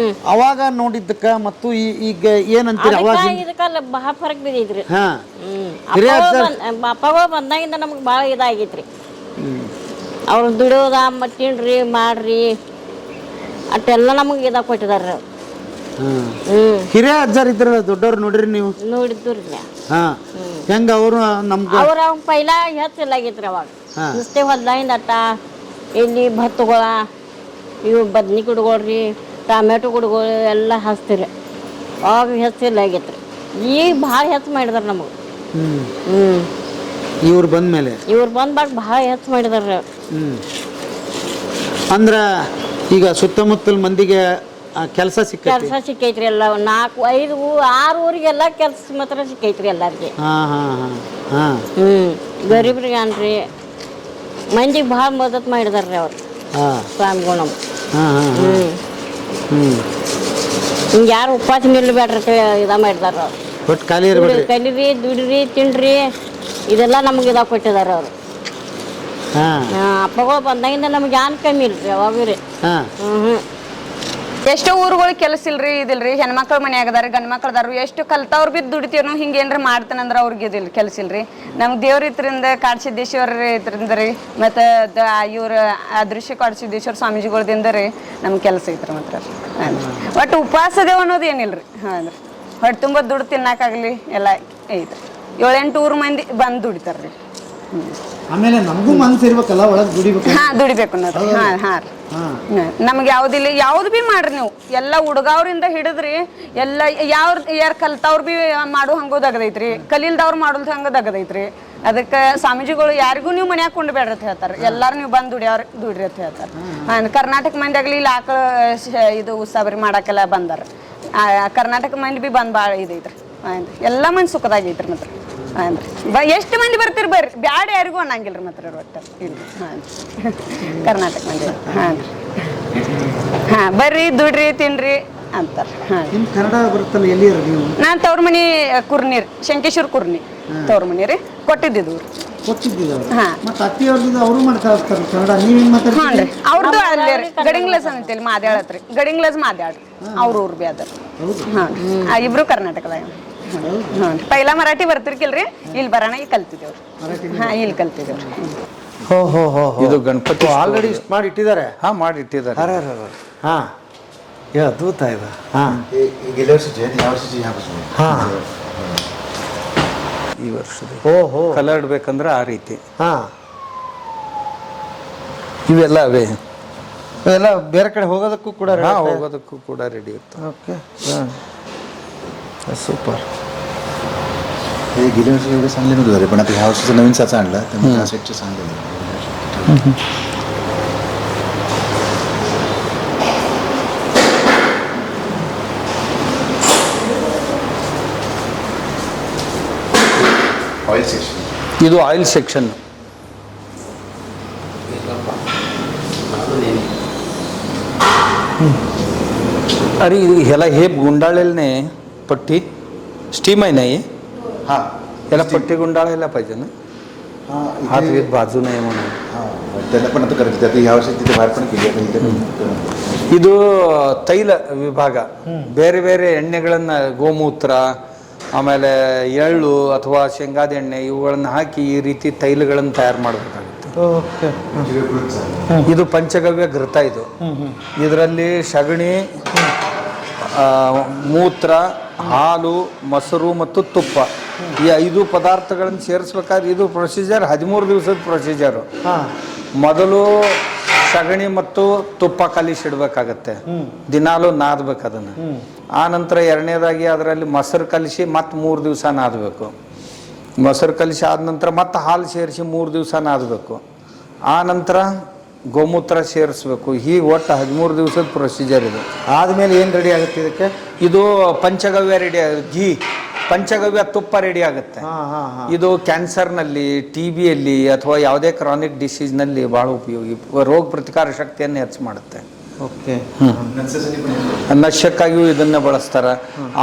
ಅವಾಗ ನೋಡಿದ್ದಕ್ಕ ಮತ್ತು ಈಗ ಏನಂತೀರಿ ಅವಾಗ ಇದಕ್ಕಲ್ಲ ಬಹಳ ಫರಕ್ ಬಿದ್ದೈತ್ರಿ ಹಾ ಅಪ್ಪಗಳು ಬಂದಾಗಿಂದ ನಮ್ಗೆ ಭಾಳ ಇದಾಗೈತ್ರಿ ಅವ್ರು ದುಡಿಯೋದ ಮತ್ತು ತಿನ್ರಿ ಮಾಡ್ರಿ ಅಷ್ಟೆಲ್ಲ ನಮಗೆ ಇದಾಗ ಕೊಟ್ಟಿದಾರ ಹಿರಿಯ ಅಜ್ಜಾರ್ ಇದ್ರ ದೊಡ್ಡವ್ರು ನೋಡ್ರಿ ನೀವು ನೋಡಿದ್ರಿ ಹಾ ಹೆಂಗ ಅವರು ನಮ್ಗೆ ಅವ್ರ ಪೈಲ ಹೆಚ್ಚಿಲ್ಲ ಆಗೈತ್ರಿ ಅವಾಗ ನುಸ್ತೆ ಹೊಲ್ದಾಗಿಂದ ಅಟ್ಟ ಇಲ್ಲಿ ಭತ್ತುಗಳ ಇವು ಬದ್ನಿ ಗಿಡಗಳ್ರಿ ಟೊಮೆಟೊ ಗಿಡಗಳು ಎಲ್ಲ ಹಚ್ತೀರಿ ಅವಾಗ ಹೆಚ್ಚಿಲ್ಲ ಆಗೈತ್ರಿ ಈಗ ಭಾಳ ಹೆಚ್ಚು ಮಾಡಿದಾರೆ ನಮಗೆ ಇವ್ರು ಬಂದ್ಮೇಲೆ ಇವ್ರು ಬಂದಾಗ ಭಾಳ ಹೆಚ್ಚು ಮಾಡಿದಾರೆ ಅಂದ್ರ ಈಗ ಸುತ್ತಮುತ್ತಲ ಮಂದಿಗೆ ಕೆಲಸ ಕೆಲಸ ಸಿಕ್ಕೈತ್ರಿ ಎಲ್ಲ 4, 5, 6 ಊರಿಗೆಲ್ಲ ಕೆಲಸ ಮಾತ್ರ ಸಿಕ್ಕೈತ್ರಿ ಎಲ್ಲರಿಗೆ ಗರೀಬ್ರಿಗೆ ಅನ್ರಿ ಮಂದಿಗೆ ಭಾಳ ಮದತ್ ಮಾಡಿದಾರ್ರಿ ಅವ್ರು ಸ್ವಾಮಿಗಳು ನಮ್ಗೆ ಹಿಂಗೆ ಯಾರು ಉಪವಾಸ ನಿಲ್ಬೇಡ್ರಿ ಇದ ಮಾಡಿದಾರ ಒಟ್ಟು ಖಾಲಿ ಇರ್ಬೇಡ್ರಿ ಕಲೀರಿ ದುಡಿರಿ ತಿನ್ರಿ ಇದೆಲ್ಲ ನಮ್ಗೆ ಇದಾಗ ಕೊಟ್ಟಿದಾರೆ ಅವರು ಅಪ್ಪಗಳು ಬಂದಾಗಿಂದ ನಮ್ಗೆ ಏನ್ ಕಮ್ಮಿ ಇಲ್ರಿ ಯಾವಾಗ ರೀ ಎಷ್ಟೋ ಊರುಗಳಿಗೆ ಕೆಲಸ ಇಲ್ರಿ ಇದಿಲ್ರಿ ಹೆಣ್ಮಕ್ಳ ಮನ್ಯಾಗದಾರ ಗಂಡ್ ಮಕ್ಳದಾರು ಎಷ್ಟು ಕಲ್ತವ್ರು ಬಿ ದುಡಿತೀವನು ಹಿಂಗೆ ಏನ್ರ ಮಾಡ್ತಾನಂದ್ರ ಅವ್ರಿಗೆ ಇದಿಲ್ಲ ಕೆಲಸ ಇಲ್ರಿ ನಮ್ಗೆ ದೇವ್ರ ಇದ್ರಿಂದ ಕಾಡಸಿದ್ದೇಶ್ವರ ಇದ್ರಿಂದ ರೀ ಮತ್ತು ಇವ್ರ ಅದೃಶ್ಯ ಕಾಡಸಿದ್ದೇಶ್ವರ ಸ್ವಾಮೀಜಿಗಳದಿಂದ ರೀ ನಮ್ಗೆ ಕೆಲಸ ಐತ್ರಿ ಮಾತ್ರ ಒಟ್ಟು ಉಪವಾಸದೇವ್ ಅನ್ನೋದು ಏನಿಲ್ರಿ ಹಾಂ ರೀ ಹೊಟ್ಟೆ ತುಂಬ ದುಡ್ಡು ತಿನ್ನಕ್ಕಾಗಲಿ ಎಲ್ಲ ಐತ್ರಿ 7-8 ಊರು ಮಂದಿ ಬಂದು ದುಡಿತಾರ್ರಿ ಆಮೇಲೆ ನಮಗೂ ಮನಸ್ಸು ಇರ್ಬೇಕಲ್ಲ ಒಳಗೆ ದುಡಿಬೇಕು ದುಡಿಬೇಕು ಅನ್ನೋದು ನಮ್ಗೆ ಯಾವ್ದಿಲ್ಲ ಯಾವ್ದು ಬಿ ಮಾಡ್ರಿ ನೀವು ಎಲ್ಲ ಹುಡುಗವ್ರಿಂದ ಹಿಡಿದ್ರಿ ಎಲ್ಲ ಯಾರು ಕಲ್ತವ್ರು ಬಿ ಮಾಡೋ ಹಂಗೋದು ಆಗದೈತ್ರಿ ಕಲೀಲ್ದವ್ರು ಮಾಡೋದು ಹಂಗದ ಆಗದೈತ್ರಿ ಅದಕ್ಕೆ ಸ್ವಾಮೀಜಿಗಳು ಯಾರಿಗೂ ನೀವು ಮನ್ಯಾಗ ಕೊಂಡು ಬೇಡ್ರಿ ಅಂತ ಹೇಳ್ತಾರೆ ಎಲ್ಲಾರು ನೀವು ಬಂದು ದುಡ್ರಿ ಅಂತ ಹೇಳ್ತಾರೆ ಕರ್ನಾಟಕ ಮಂದಿ ಆಗಲಿ ಇಲ್ಲಿ ಆಕಳ ಇದು ಉತ್ಸವರಿ ಮಾಡಕ್ಕೆಲ್ಲ ಬಂದಾರ ಕರ್ನಾಟಕ ಮಂದಿ ಬಿ ಬಂದ್ ಭಾಳ ಇದೈತ್ರಿ ಎಲ್ಲ ಮಂದಿ ಸುಖದಾಗೈತ್ರಿ ಮಾತ್ರ ಎಷ್ಟು ಮಂದಿ ಬರ್ತೀರಿ ಬರ್ರಿ ಬ್ಯಾಡ ಯಾರಿಗೂ ಅನ್ನಂಗಿಲ್ರಿ ಮಾತ್ರ ಒಟ್ಟ ಇಲ್ಲಿ ಕರ್ನಾಟಕ ಮಂದಿ ಬರ್ರಿ ದುಡ್ರಿ ತಿನ್ರಿ ಅಂತಾರ ಕನ್ನಡ ಬರುತ್ತಲ್ಲ ಎಲ್ಲಿ ನೀವು ನಾನ್ ತವ್ರ ಮನಿ ಕುರ್ನೀರ್ ಶಂಕೇಶ್ವರ ಕುರ್ನಿ ತವ್ರ ಮನಿ ರೀ ಕೊಟ್ಟಿದ್ದು ಅವ್ರದ್ದು ಅಲ್ಲಿ ಗಡಿಂಗ್ಲಸ್ ಅಂತೇಳಿ ಮಾದ್ಯಾಳತ್ರಿ ಗಡಿಂಗ್ಲಸ್ ಮಾದ್ಯಾಳ್ರಿ ಅವ್ರ ಊರ್ ಬಿ ಅದ ಇಬ್ರು ಕರ್ನಾಟಕದಾಗ ಪೈಲಾ ಮರಾಠಿ ಬರ್ತಿರ್ಕಿಲ್ರಿ ಇಲ್ಲಿ ಬರೋಣ ಈಗ ಕಲ್ತಿದ್ದೇವ್ರಿ ಇಲ್ಲಿ ಕಲ್ತಿದ್ದೇವ್ರಿ ಇದು ಗಣಪತಿ ಆಲ್ರೆಡಿ ಮಾಡಿ ಇಟ್ಟಿದ್ದಾರೆ ಮಾಡಿ ಇಟ್ಟಿದ್ದಾರೆ अद्भुत आहे गेल्या वर्षीचे या वर्षीचे ह्यापासून ಈ ವರ್ಷದ ಕಲರ್ ಬೇಕಂದ್ರೆ ಆ ರೀತಿ ಇವೆಲ್ಲ ಅವೇ ಎಲ್ಲ ಬೇರೆ ಕಡೆ ಹೋಗೋದಕ್ಕೂ ಕೂಡ ಹೋಗೋದಕ್ಕೂ ಕೂಡ ರೆಡಿ ಇರುತ್ತೆ ओके सुपर हे गेल्या वर्षी एवढे चांगले नव्हते झाले पण आता ह्या वर्षीचं नवीन साचा आणला त्यामुळे ह्या सेटचे चांगले ऑइल सेक्शन ಇದು ಆಯಿಲ್ ಸೆಕ್ಷನ್ अरे ह्याला हे गुंडाळलेलं नाही पट्टी स्टीम आहे नाही हां याला पट्टी गुंडाळायला पाहिजे ना हात वीत बाजू नये म्हणून त्याला पण आता करायचं आता ह्या वर्षी तिथे बाहेर पण केली आता इथे ಇದು ತೈಲ ವಿಭಾಗ ಬೇರೆ ಬೇರೆ ಎಣ್ಣೆಗಳನ್ನು ಗೋಮೂತ್ರ ಆಮೇಲೆ ಎಳ್ಳು ಅಥವಾ ಶೇಂಗಾದ ಎಣ್ಣೆ ಇವುಗಳನ್ನು ಹಾಕಿ ಈ ರೀತಿ ತೈಲಗಳನ್ನು ತಯಾರು ಮಾಡಬೇಕಾಗುತ್ತೆ ಇದು ಪಂಚಗವ್ಯ ಘೃತ ಇದು ಇದರಲ್ಲಿ ಸಗಣಿ ಮೂತ್ರ ಹಾಲು ಮೊಸರು ಮತ್ತು ತುಪ್ಪ ಈ 5 ಪದಾರ್ಥಗಳನ್ನು ಸೇರಿಸ್ಬೇಕಾದ್ರೆ ಇದು ಪ್ರೊಸೀಜರ್ 13 ದಿವಸದ ಪ್ರೊಸೀಜರು ಮೊದಲು ಸಗಣಿ ಮತ್ತು ತುಪ್ಪ ಕಲಿಸಿಡ್ಬೇಕಾಗತ್ತೆ ದಿನಾಲು ನಾದಬೇಕು ಅದನ್ನು ಆ ನಂತರ ಎರಡನೇದಾಗಿ ಅದರಲ್ಲಿ ಮೊಸರು ಕಲಿಸಿ ಮತ್ತೆ 3 ದಿವಸ ನಾದಬೇಕು ಮೊಸರು ಕಲಿಸಿ ಆದ ನಂತರ ಮತ್ತೆ ಹಾಲು ಸೇರಿಸಿ 3 ದಿವಸ ನಾದಬೇಕು ಆ ನಂತರ ಗೋಮೂತ್ರ ಸೇರಿಸ್ಬೇಕು ಹೀಗೆ ಒಟ್ಟು 13 ದಿವಸದ ಪ್ರೊಸೀಜರ್ ಇದು ಆದಮೇಲೆ ಏನು ರೆಡಿ ಆಗುತ್ತೆ ಇದಕ್ಕೆ ಇದು ಪಂಚಗವ್ಯ ರೆಡಿ ಘೀ ಪಂಚಗವ್ಯ ತುಪ್ಪ ರೆಡಿ ಆಗುತ್ತೆ ಇದು ಕ್ಯಾನ್ಸರ್ನಲ್ಲಿ TBಯಲ್ಲಿ ಅಥವಾ ಯಾವುದೇ ಕ್ರಾನಿಕ್ ಡಿಸೀಸ್ನಲ್ಲಿ ಭಾಳ ಉಪಯೋಗಿ ರೋಗ ಪ್ರತಿಕಾರ ಶಕ್ತಿಯನ್ನು ಹೆಚ್ಚು ಮಾಡುತ್ತೆ ಓಕೆ. ನಶ್ಯಕ್ಕಾಗಿಯೂ ಇದನ್ನೇ ಬಳಸ್ತಾರೆ.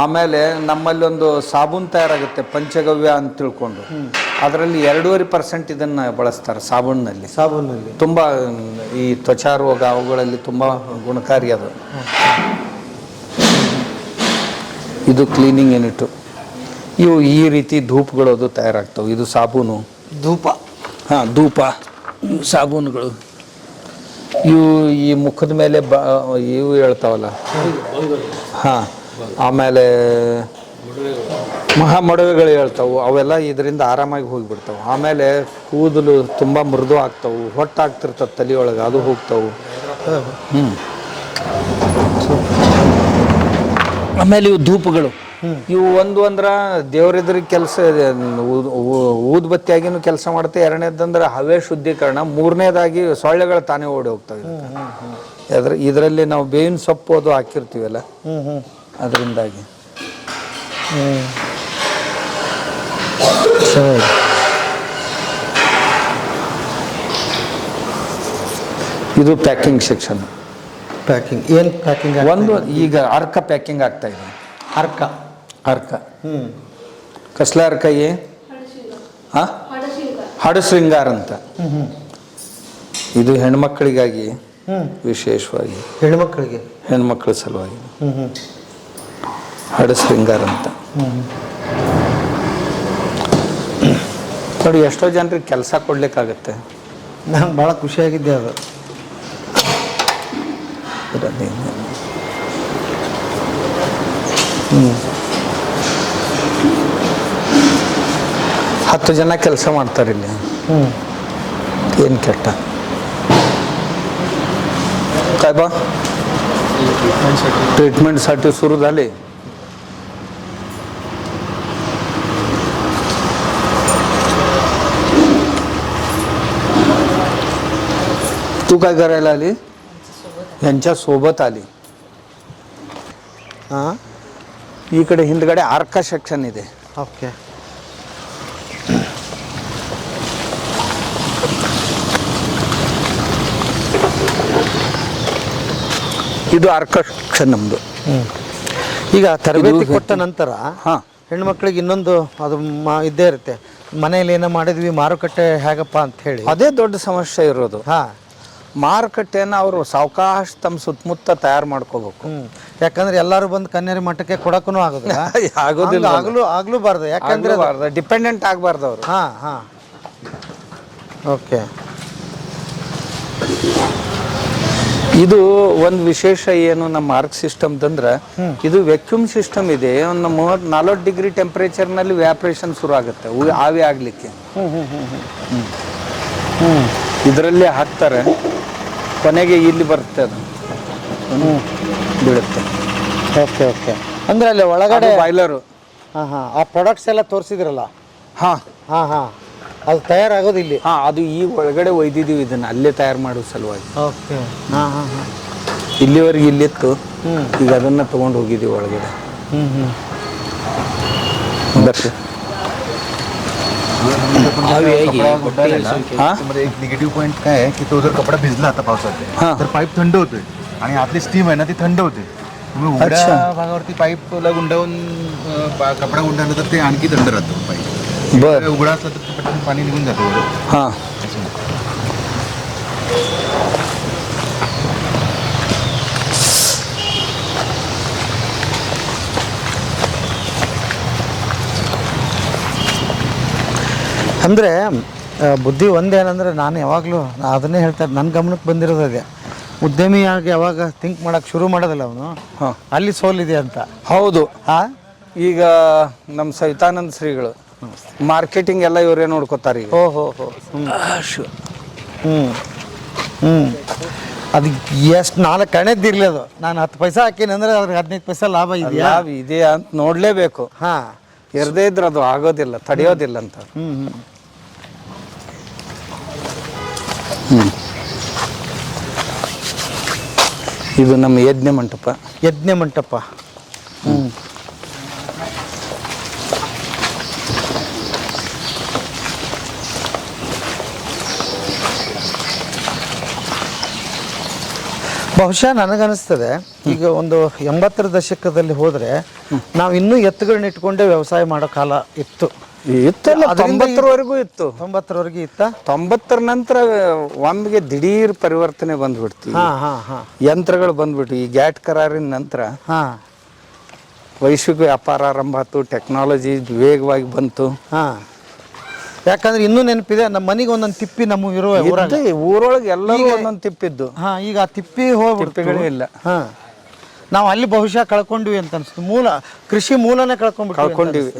ಆಮೇಲೆ ನಮ್ಮಲ್ಲಿ ಒಂದು ಸಾಬೂನು ತಯಾರಾಗುತ್ತೆ ಪಂಚಗವ್ಯ ಅಂತ ತಿಳ್ಕೊಂಡು, ಅದರಲ್ಲಿ 2.5% ಇದನ್ನು ಬಳಸ್ತಾರೆ ಸಾಬೂನಿನಲ್ಲಿ. ತುಂಬ ಈ ತ್ವಚಾ ರೋಗ ಅವುಗಳಲ್ಲಿ ತುಂಬ ಗುಣಕಾರಿ ಅದು. ಇದು ಕ್ಲೀನಿಂಗ್ ಯೂನಿಟು. ಇವು ಈ ರೀತಿ ಧೂಪಗಳು ಅದು ತಯಾರಾಗ್ತವೆ. ಇದು ಸಾಬೂನು ಧೂಪ. ಹಾಂ, ಧೂಪ, ಇವು ಸಾಬೂನುಗಳು. ಇವು ಈ ಮುಖದ ಮೇಲೆ ಇವು ಹೇಳ್ತಾವಲ್ಲ, ಹಾಂ, ಆಮೇಲೆ ಮೊಡವೆಗಳು ಹೇಳ್ತಾವೆ, ಅವೆಲ್ಲ ಇದರಿಂದ ಆರಾಮಾಗಿ ಹೋಗಿಬಿಡ್ತಾವೆ. ಆಮೇಲೆ ಕೂದಲು ತುಂಬ ಮೃದು ಆಗ್ತಾವೆ, ಹೊಟ್ಟಾಗ್ತಿರ್ತವೆ ತಲೆಯೊಳಗೆ, ಅದು ಹೋಗ್ತಾವೆ. ಆಮೇಲೆ ಇವು ಧೂಪಗಳು, ಇವು ಒಂದು ಅಂದ್ರೆ ದೇವ್ರಿದ್ರಿಗೆ ಕೆಲಸ, ಊದ್ಬತ್ತಿಯಾಗಿನೂ ಕೆಲಸ ಮಾಡುತ್ತೆ. ಎರಡನೇದಂದ್ರೆ ಹವೆ ಶುದ್ಧೀಕರಣ. ಮೂರನೇದಾಗಿ ಸೊಳ್ಳೆಗಳು ತಾನೇ ಓಡಿ ಹೋಗ್ತವೆ. ಇದರಲ್ಲಿ ನಾವು ಬೇವಿನ ಸೊಪ್ಪು ಅದು ಹಾಕಿರ್ತೀವಲ್ಲ, ಅದರಿಂದಾಗಿ. ಇದು ಪ್ಯಾಕಿಂಗ್ ಸೆಕ್ಷನ್. ಪ್ಯಾಕಿಂಗ್ ಏನು ಪ್ಯಾಕಿಂಗ್? ಒಂದು ಈಗ ಅರ್ಕ ಪ್ಯಾಕಿಂಗ್ ಆಗ್ತಾ ಇದೆ. ಅರ್ಕ कसला अर्क ये? ಹಾಂ, ಹಡಶೃಂಗಾರ ಅಂತ. ಇದು ಹೆಣ್ಮಕ್ಳಿಗಾಗಿ ವಿಶೇಷವಾಗಿ, ಹೆಣ್ಮಕ್ಳ ಸಲುವಾಗಿ ಹಡಶೃಂಗಾರ ಅಂತ. ನೋಡಿ, ಎಷ್ಟೋ ಜನರಿಗೆ ಕೆಲಸ ಕೊಡ್ಲಿಕ್ಕಾಗತ್ತೆ. ನಂಗೆ ಭಾಳ ಖುಷಿಯಾಗಿದ್ದೆ ಅದು. ಹತ್ತು ಜನ ಕೆಲಸ ಮಾಡ್ತಾರೆ ಇಲ್ಲಿ. ಏನು ಕೆಟ್ಟ काय बा ट्रीटमेंटसाठी सुरू झाले. तू काय करायला आली? यांच्या सोबत आली. ಹಾಂ, ಈ ಕಡೆ ಹಿಂದ್ಗಡೆ ಆರ್ಕ ಸೆಕ್ಷನ್ ಇದೆ. ಓಕೆ. ಇದು ಆರ್ಕ ಸೆಕ್ಷನ್ ನಮ್ಮದು. ಈಗ ತರಬೇತಿ ಕೊಟ್ಟ ನಂತರ ಹಾಂ, ಹೆಣ್ಮಕ್ಳಿಗೆ ಇನ್ನೊಂದು ಅದು ಇದ್ದೇ ಇರುತ್ತೆ, ಮನೆಯಲ್ಲಿ ಏನೋ ಮಾಡಿದ್ವಿ ಮಾರುಕಟ್ಟೆ ಹೇಗಪ್ಪ ಅಂತ ಹೇಳಿ. ಅದೇ ದೊಡ್ಡ ಸಮಸ್ಯೆ ಇರೋದು. ಹಾಂ, ಮಾರುಕಟ್ಟೆನ ಅವರು ಸಾವಕಾಶ ತಮ್ಮ ಸುತ್ತಮುತ್ತ ತಯಾರು ಮಾಡ್ಕೋಬೇಕು. ಯಾಕಂದ್ರೆ ಎಲ್ಲರೂ ಬಂದು ಕನ್ಯಾರಿ ಮಠಕ್ಕೆ ಕೊಡಕ್ಕೂ ಆಗೋದಿಲ್ಲ. ಆಗೋದಿಲ್ಲ, ಆಗ್ಲೂಬಾರ್ದು. ಯಾಕಂದ್ರೆ ಡಿಪೆಂಡೆಂಟ್ ಆಗಬಾರ್ದು ಅವರು. ಹಾಂ ಹಾಂ, ಓಕೆ. ಇದು ಒಂದು ವಿಶೇಷ ಏನು ನಮ್ಮ ಆರ್ಕ್ ಸಿಸ್ಟಮ್ದಂದ್ರೆ, ಇದು ವ್ಯಾಕ್ಯೂಮ್ ಸಿಸ್ಟಮ್ ಇದೆ. ಒಂದು 40 ಡಿಗ್ರಿ ಟೆಂಪರೇಚರ್ನಲ್ಲಿ ವ್ಯಾಪ್ರೇಷನ್ ಶುರು ಆಗುತ್ತೆ, ಆವಿ ಆಗಲಿಕ್ಕೆ. ಇದರಲ್ಲೇ ಹಾಕ್ತಾರೆ, ಕೊನೆಗೆ ಇಲ್ಲಿ ಬರುತ್ತೆ, ಅದು ಬೀಳುತ್ತೆ. Okay okay. ಅಂದರೆ ಅಲ್ಲಿ ಒಳಗಡೆ ಬಾಯ್ಲರು. ಹಾಂ ಹಾಂ, ಆ ಪ್ರಾಡಕ್ಟ್ಸ್ ಎಲ್ಲ ತೋರಿಸಿದ್ರಲ್ಲ. ಹಾಂ ಹಾಂ ಹಾಂ, ಅದು ತಯಾರಾಗೋದು ಇಲ್ಲಿ. ಹಾಂ, ಅದು ಈ ಒಳಗಡೆ ಒಯ್ದಿದ್ದೀವಿ ಇದನ್ನು, ಅಲ್ಲೇ ತಯಾರು ಮಾಡೋ ಸಲುವಾಗಿ. ಓಕೆ. ಹಾಂ ಹಾಂ ಹಾಂ, ಇಲ್ಲಿವರೆಗೆ ಇಲ್ಲಿತ್ತು, ಈಗ ಅದನ್ನು ತೊಗೊಂಡು ಹೋಗಿದ್ದೀವಿ ಒಳಗಡೆ. ಬರ್ರಿ. मध्ये एक निगेटिव्ह पॉईंट काय आहे की तो जर कपडा भिजला आता पावसात तर पाईप थंड होतोय आणि आतली स्टीम आहे ना ती थंड होते. तुम्ही उघड्या भागावरती पाईपला गुंडावून कपडा गुंडाळला तर ते आणखी थंड राहतो पाईप. बरं, उघडा असला तर पटकन पाणी निघून जातं. हां. ಅಂದರೆ ಬುದ್ಧಿ ಒಂದೇನಂದರೆ, ನಾನು ಯಾವಾಗಲೂ ಅದನ್ನೇ ಹೇಳ್ತಾರೆ, ನನ್ನ ಗಮನಕ್ಕೆ ಬಂದಿರೋದು ಅದೇ, ಉದ್ಯಮಿಯಾಗಿ ಯಾವಾಗ ಥಿಂಕ್ ಮಾಡೋಕ್ಕೆ ಶುರು ಮಾಡೋದಿಲ್ಲ ಅವನು, ಅಲ್ಲಿ ಸೋಲಿದೆ ಅಂತ. ಹೌದು. ಹಾಂ, ಈಗ ನಮ್ಮ ಸವಿತಾನಂದ ಶ್ರೀಗಳು ಮಾರ್ಕೆಟಿಂಗ್ ಎಲ್ಲ ಇವರೇ ನೋಡ್ಕೋತಾರೆ ಈಗ. ಓಹೋ ಹೋ. ಅದು ಎಷ್ಟು 4 ಕಣೆದ್ದಿರಲಿ, ಅದು ನಾನು 10 ಪೈಸೆ ಹಾಕೀನಿ ಅಂದರೆ ಅದ್ರಿಗೆ 15 ಪೈಸೆ ಲಾಭ ಇದೆಯಾ ಇದೆಯಾ ಅಂತ ನೋಡಲೇಬೇಕು. ಹಾಂ, ಇರದೇ ಇದ್ರೆ ಅದು ಆಗೋದಿಲ್ಲ, ತಡೆಯೋದಿಲ್ಲ ಅಂತ. ಇದು ನಮ್ಮ ಯಜ್ಞ ಮಂಟಪ. ಬಹುಶಃ ನನಗನ್ನಿಸ್ತದೆ ಈಗ ಒಂದು 80ರ ದಶಕದಲ್ಲಿ ಹೋದ್ರೆ ನಾವು ಇನ್ನೂ ಎತ್ತುಗಳನ್ನ ಇಟ್ಕೊಂಡೇ ವ್ಯವಸಾಯ ಮಾಡೋ ಕಾಲ ಇತ್ತು. ಇತ್ತಲ್ಲ, 90ರವರೆಗೂ ಇತ್ತು. 90ರವರೆಗೆ ಇತ್ತ. 90ರ ನಂತರ ಒಮ್ಮೆಗೆ ದಿಢೀರ್ ಪರಿವರ್ತನೆ ಬಂದ್ಬಿಡ್ತು. ಯಂತ್ರಗಳು ಬಂದ್ಬಿಟ್ಟು ಈ ಗ್ಯಾಟ್ ಕರಾರಿನ ನಂತರ ವೈಶ್ವಿಕ ವ್ಯಾಪಾರ ಆರಂಭ ಆಯ್ತು, ಟೆಕ್ನಾಲಜಿ ವೇಗವಾಗಿ ಬಂತು. ಯಾಕಂದ್ರೆ ಇನ್ನೂ ನೆನಪಿದೆ, ನಮ್ಮ ಮನೆಗೆ ಒಂದೊಂದು ತಿಪ್ಪಿ ನಮ್ಮ ಇರುವ ಊರೊಳಗೆ ಎಲ್ಲರೂ ಒಂದೊಂದು ತಿಪ್ಪಿದ್ದು. ಈಗ ಆ ತಿಪ್ಪಿ ಹೋಗ್ಬಿಟ್ಟಿಗಳು ಇಲ್ಲ. ನಾವು ಅಲ್ಲಿ ಬಹುಶಃ ಕಳ್ಕೊಂಡ್ವಿ ಅಂತ ಅನ್ಸುತ್ತೆ. ಕೃಷಿ ಮೂಲನೇ ಕಳ್ಕೊಂಡಿವಿ.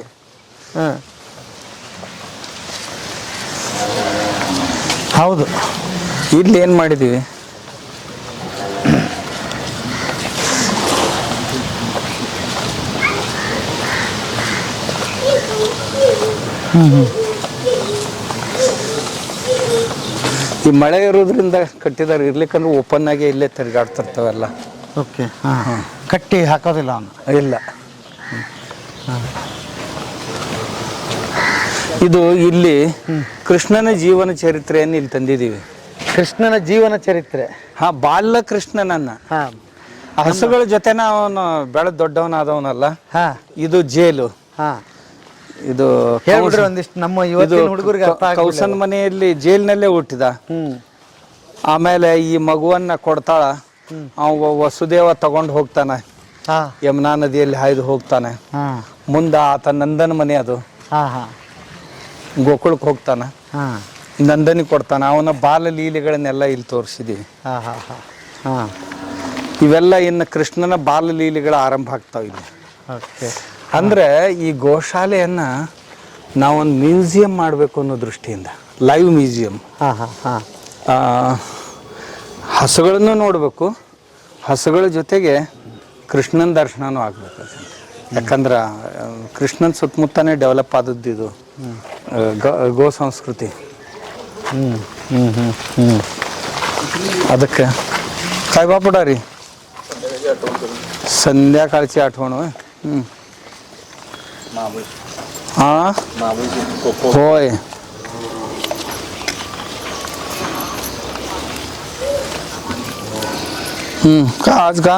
ಹೌದು. ಇಲ್ಲಿ ಏನು ಮಾಡಿದ್ದೀವಿ, ಈ ಮಳೆ ಇರೋದ್ರಿಂದ ಕಟ್ಟಿದಾರೆ, ಇರ್ಲಿಕ್ಕಂದ್ರೆ ಓಪನ್ ಆಗಿ ಇಲ್ಲೇ ತಿರುಗಾಡ್ತಿರ್ತಾವೆಲ್ಲ. ಓಕೆ. ಕಟ್ಟಿ ಹಾಕೋದಿಲ್ಲ ಅವನು. ಇಲ್ಲ. ಇದು ಇಲ್ಲಿ ಕೃಷ್ಣನ ಜೀವನ ಚರಿತ್ರೆಯನ್ನು ಇಲ್ಲಿ ತಂದಿದ್ದೀವಿ. ಕೃಷ್ಣನ ಜೀವನ ಚರಿತ್ರೆ. ಬಾಲ ಕೃಷ್ಣನನ್ನ ಹಸುಗಳ ಜೊತೆನ ಅವನು ಬೆಳೆದ ದೊಡ್ಡವನಾದವನಲ್ಲ. ಇದು ಜೇಲು. ಇದು ಒಂದಿಷ್ಟು ನಮ್ಮ ಹುಡುಗರಿಗೆ ಕೌಸನ್ ಮನೆಯಲ್ಲಿ ಜೈಲಿನಲ್ಲೇ ಹುಟ್ಟಿದ. ಆಮೇಲೆ ಈ ಮಗುವನ್ನ ಕೊಡ್ತಾಳ, ಅವ ವಸುದೇವ ತಗೊಂಡು ಹೋಗ್ತಾನೆ, ಯಮುನಾ ನದಿಯಲ್ಲಿ ಹಾಯ್ದು ಹೋಗ್ತಾನೆ. ಮುಂದ ಆತ ನಂದನ ಮನೆ, ಅದು ಗೋಕುಳಕ್ಕೆ ಹೋಗ್ತಾನ, ನಂದನಿ ಕೊಡ್ತಾನ. ಅವನ ಬಾಲ ಲೀಲೆಗಳನ್ನೆಲ್ಲ ಇಲ್ಲಿ ತೋರಿಸಿದೀವಿ. ಇವೆಲ್ಲ ಇನ್ನು ಕೃಷ್ಣನ ಬಾಲ ಲೀಲೆಗಳ ಆರಂಭ ಆಗ್ತಾವ ಇಲ್ಲಿ. ಅಂದ್ರೆ ಈ ಗೋಶಾಲೆಯನ್ನ ನಾವೊಂದು ಮ್ಯೂಸಿಯಂ ಮಾಡಬೇಕು ಅನ್ನೋ ದೃಷ್ಟಿಯಿಂದ, ಲೈವ್ ಮ್ಯೂಸಿಯಂ. ಹಸುಗಳನ್ನು ನೋಡಬೇಕು, ಹಸುಗಳ ಜೊತೆಗೆ ಕೃಷ್ಣನ ದರ್ಶನನೂ ಆಗ್ಬೇಕು. ಯಾಕಂದ್ರೆ ಕೃಷ್ಣನ ಸುತ್ತಮುತ್ತನೇ ಡೆವಲಪ್ ಆದದ್ದು ಇದು ಗೋ ಸಂಸ್ಕೃತಿ. ಅದಕ್ಕೆ काय बापडा रे संध्याकाळची आठवण. हा होय. का आज का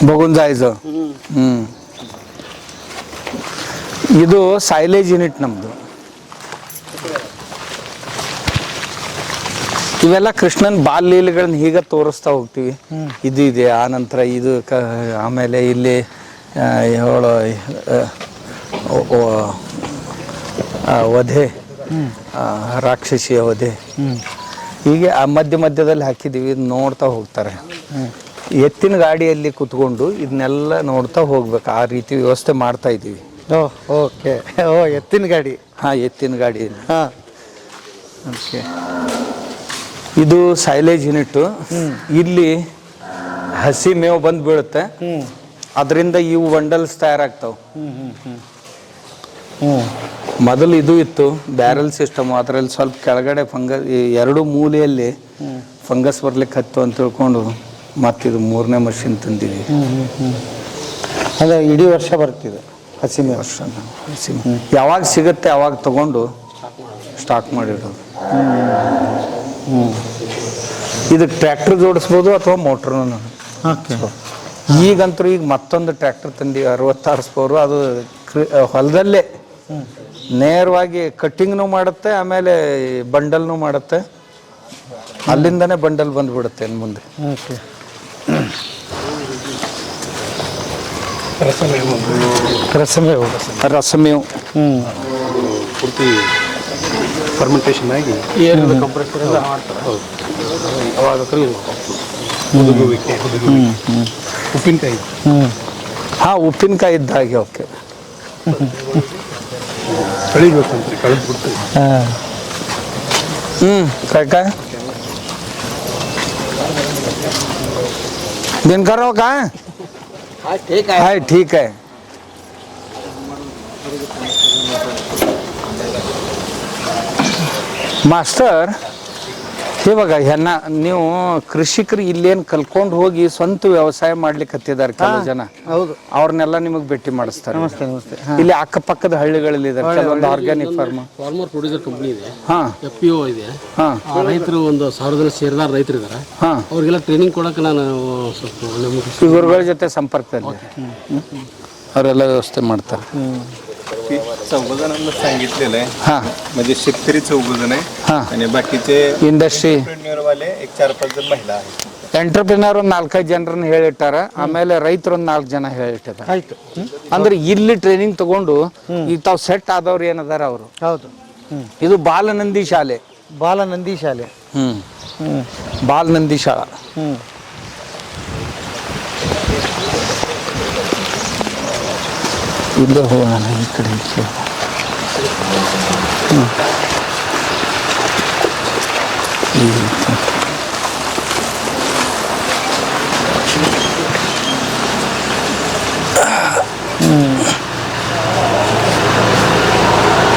बघून जायचं. ಇದು ಸೈಲೇಜ್ ಯೂನಿಟ್ ನಮ್ದು. ಇವೆಲ್ಲ ಕೃಷ್ಣನ್ ಬಾಲ್ ಲೀಲೆಗಳನ್ನ ಹೀಗೆ ತೋರಿಸ್ತಾ ಹೋಗ್ತೀವಿ. ಇದು ಇದೆ, ಆ ನಂತರ ಇದು ಆಮೇಲೆ ಇಲ್ಲಿ ವಧೆ, ರಾಕ್ಷಸಿಯ ವಧೆ, ಹೀಗೆ ಆ ಮಧ್ಯದಲ್ಲಿ ಹಾಕಿದ್ದೀವಿ. ನೋಡ್ತಾ ಹೋಗ್ತಾರೆ. ಎತ್ತಿನ ಗಾಡಿಯಲ್ಲಿ ಕುತ್ಕೊಂಡು ಇದನ್ನೆಲ್ಲ ನೋಡ್ತಾ ಹೋಗ್ಬೇಕು. ಆ ರೀತಿ ವ್ಯವಸ್ಥೆ ಮಾಡ್ತಾ ಇದ್ದೀವಿ. ಓಕೆ. ಎತ್ತಿನ ಗಾಡಿ. ಎತ್ತಿನ ಗಾಡಿಯಲ್ಲಿ. ಓಕೆ. ಇದು ಸೈಲೇಜ್ ಯೂನಿಟ್. ಇಲ್ಲಿ ಹಸಿ ಮೇವು ಬಂದು ಬೀಳುತ್ತೆ, ಅದರಿಂದ ಇವು ಬಂಡಲ್ಸ್ ತಯಾರಾಗ್ತಾವ. ಮೊದಲು ಇದು ಇತ್ತು ಬ್ಯಾರಲ್ ಸಿಸ್ಟಮ್. ಅದರಲ್ಲಿ ಸ್ವಲ್ಪ ಕೆಳಗಡೆ ಫಂಗಸ್, ಎರಡು ಮೂಲೆಯಲ್ಲಿ ಫಂಗಸ್ ಬರ್ಲಿಕ್ಕೆ ಹತ್ತು ಅಂತ ತಿಳ್ಕೊಂಡು ಮತ್ತಿದು 3ನೇ ಮಷಿನ್ ತಂದಿವಿ. ಅದೇ ಇಡೀ ವರ್ಷ ಬರ್ತಿದೆ ಹಸಿ ವರ್ಷ. ಯಾವಾಗ ಸಿಗುತ್ತೆ ಅವಾಗ ತಗೊಂಡು ಸ್ಟಾಕ್ ಮಾಡಿಡೋದು. ಇದಕ್ಕೆ ಟ್ರ್ಯಾಕ್ಟರ್ ಜೋಡಿಸ್ಬೋದು ಅಥವಾ ಮೋಟ್ರನ್ನು. ಈಗಂತೂ ಈಗ ಮತ್ತೊಂದು ಟ್ರ್ಯಾಕ್ಟರ್ ತಂದೀವಿ, 66 ಪವರ್. ಅದು ಹೊಲದಲ್ಲೇ ನೇರವಾಗಿ ಕಟ್ಟಿಂಗ್ನೂ ಮಾಡುತ್ತೆ, ಆಮೇಲೆ ಬಂಡಲ್ನೂ ಮಾಡುತ್ತೆ. ಅಲ್ಲಿಂದನೇ ಬಂಡಲ್ ಬಂದ್ಬಿಡುತ್ತೆ ಇನ್ನು ಮುಂದೆ. ರಸಮೇವು ಪೂರ್ತಿ ಫರ್ಮೆಂಟೇಷನ್ ಆಗಿ ಕಂಪ್ರೆಸರ್ ಎಲ್ಲ ಮಾಡ್ತಾರೆ. ಅವಾಗ ಹುದುಗುವಿಕೆ ಉಪ್ಪಿನಕಾಯಿ. ಉಪ್ಪಿನಕಾಯಿ ಇದ್ದ ಹಾಗೆ. ಓಕೆ. ಕಳಿಬೇಕಂತ ಕಳೆದ್ಬಿಟ್ಟು काय दिनकर हो का? ठीक है. ठीक है. मास्टर ಇವಾಗ ನೀವು ಕೃಷಿಕರು ಇಲ್ಲೇನು ಕಲ್ಕೊಂಡು ಹೋಗಿ ಸ್ವಂತ ವ್ಯವಸಾಯ ಮಾಡ್ಲಿಕ್ಕೆ ಹತ್ತಿದ್ದಾರೆ ಕೆಲವು ಜನ. ಹೌದು, ಅವ್ರನ್ನೆಲ್ಲ ನಿಮಗೆ ಭೇಟಿ ಮಾಡಿಸ್ತಾರೆ. ನಮಸ್ತೆ ನಮಸ್ತೆ. ಇಲ್ಲಿ ಅಕ್ಕಪಕ್ಕದ ಹಳ್ಳಿಗಳಲ್ಲಿ ಇದ್ದಾರೆ ಕೆಲವೊಂದು ಆರ್ಗ್ಯಾನಿಕ್ ಫಾರ್ಮರ್ ಪ್ರೊಡ್ಯೂಸರ್ ಕಂಪ್ನಿ ಇದೆ, ಹಾಂ FPO ಇದೆ. ರೈತರು ಒಂದು 1000 ಜನ ಷೇರ್ದಾರ ರೈತರು ಇದ್ದಾರೆ. ಅವ್ರಿಗೆಲ್ಲ ಟ್ರೈನಿಂಗ್ ಕೊಡಕ್ಕೆ ನಾನು ಸ್ವಲ್ಪ ಇವ್ರಗಳ ಜೊತೆ ಸಂಪರ್ಕದಲ್ಲಿ ಅವರೆಲ್ಲ व्यवस्था ಮಾಡ್ತಾರೆ. चौघ जणांना सांगितलेलं आहे. हां म्हणजे शेतकरी 4 जण आहे आणि बाकीचे ಇಂಡಸ್ಟ್ರಿ वाले एक 4-5 जण महिला आहेत. ಎಂಟರ್ಪ್ರಿನರ್ ಒಂದು 4-5 ಜನರನ್ನ ಹೇಳಿಟ್ಟಾರ. ಆಮೇಲೆ ರೈತರು ಒಂದು 4 ಜನ ಹೇಳಿಟ್ಟಾರ. ಆಯ್ತು. ಅಂದ್ರೆ ಇಲ್ಲಿ ಟ್ರೈನಿಂಗ್ ತಗೊಂಡು ಈಗ ತಾವು ಸೆಟ್ ಆದವ್ರು ಏನದಾರ ಅವರು. ಹೌದು. ಇದು ಬಾಲನಂದಿ ಶಾಲೆ. ಬಾಲನಂದಿ ಶಾಲೆ. ಬಾಲನಂದಿ ಶಾಲಾ. ಇಲ್ಲ ಹೋಗೋಣ ಈ ಕಡೆ.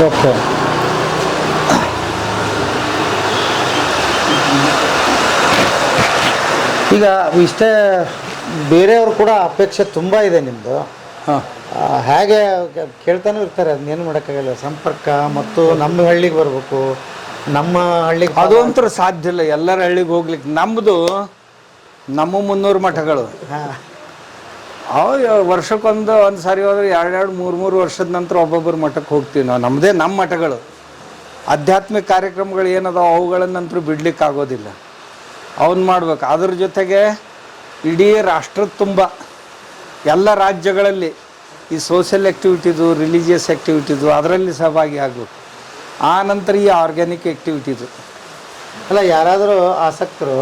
ಓಕೆ. ಈಗ ಇಷ್ಟೇ ಬೇರೆಯವರು ಕೂಡ ಅಪೇಕ್ಷೆ ತುಂಬ ಇದೆ ನಿಮ್ಮದು. ಹೇಗೆ ಕೇಳ್ತಾನೂ ಇರ್ತಾರೆ, ಅದನ್ನೇನು ಮಾಡೋಕ್ಕಾಗಲ್ಲ. ಸಂಪರ್ಕ ಮತ್ತು ನಮ್ಮ ಹಳ್ಳಿಗೆ ಬರಬೇಕು, ನಮ್ಮ ಹಳ್ಳಿಗೆ ಅದು ಅಂತೂ ಸಾಧ್ಯ ಇಲ್ಲ ಎಲ್ಲರ ಹಳ್ಳಿಗೆ ಹೋಗ್ಲಿಕ್ಕೆ. ನಮ್ಮದು ನಮ್ಮ 300 ಮಠಗಳು. ವರ್ಷಕ್ಕೊಂದು ಸಾರಿ ಹೋದ್ರೆ 2-3 ವರ್ಷದ ನಂತರ ಒಬ್ಬೊಬ್ಬರು ಮಠಕ್ಕೆ ಹೋಗ್ತೀವಿ ನಾವು. ನಮ್ಮದೇ ನಮ್ಮ ಮಠಗಳು. ಆಧ್ಯಾತ್ಮಿಕ ಕಾರ್ಯಕ್ರಮಗಳು ಏನದಾವ ಅವುಗಳನ್ನಂತರೂ ಬಿಡ್ಲಿಕ್ಕೆ ಆಗೋದಿಲ್ಲ. ಅವನ್ನ ಮಾಡ್ಬೇಕು. ಅದ್ರ ಜೊತೆಗೆ ಇಡೀ ರಾಷ್ಟ್ರದ ತುಂಬ ಎಲ್ಲ ರಾಜ್ಯಗಳಲ್ಲಿ ಈ ಸೋಷಿಯಲ್ ಆ್ಯಕ್ಟಿವಿಟೀಸು, ರಿಲಿಜಿಯಸ್ ಆ್ಯಕ್ಟಿವಿಟೀಸು ಅದರಲ್ಲಿ ಸಹಭಾಗಿ ಆಗಬೇಕು. ಆ ನಂತರ ಈ ಆರ್ಗ್ಯಾನಿಕ್ ಆ್ಯಕ್ಟಿವಿಟೀಸು. ಅಲ್ಲ, ಯಾರಾದರೂ ಆಸಕ್ತರು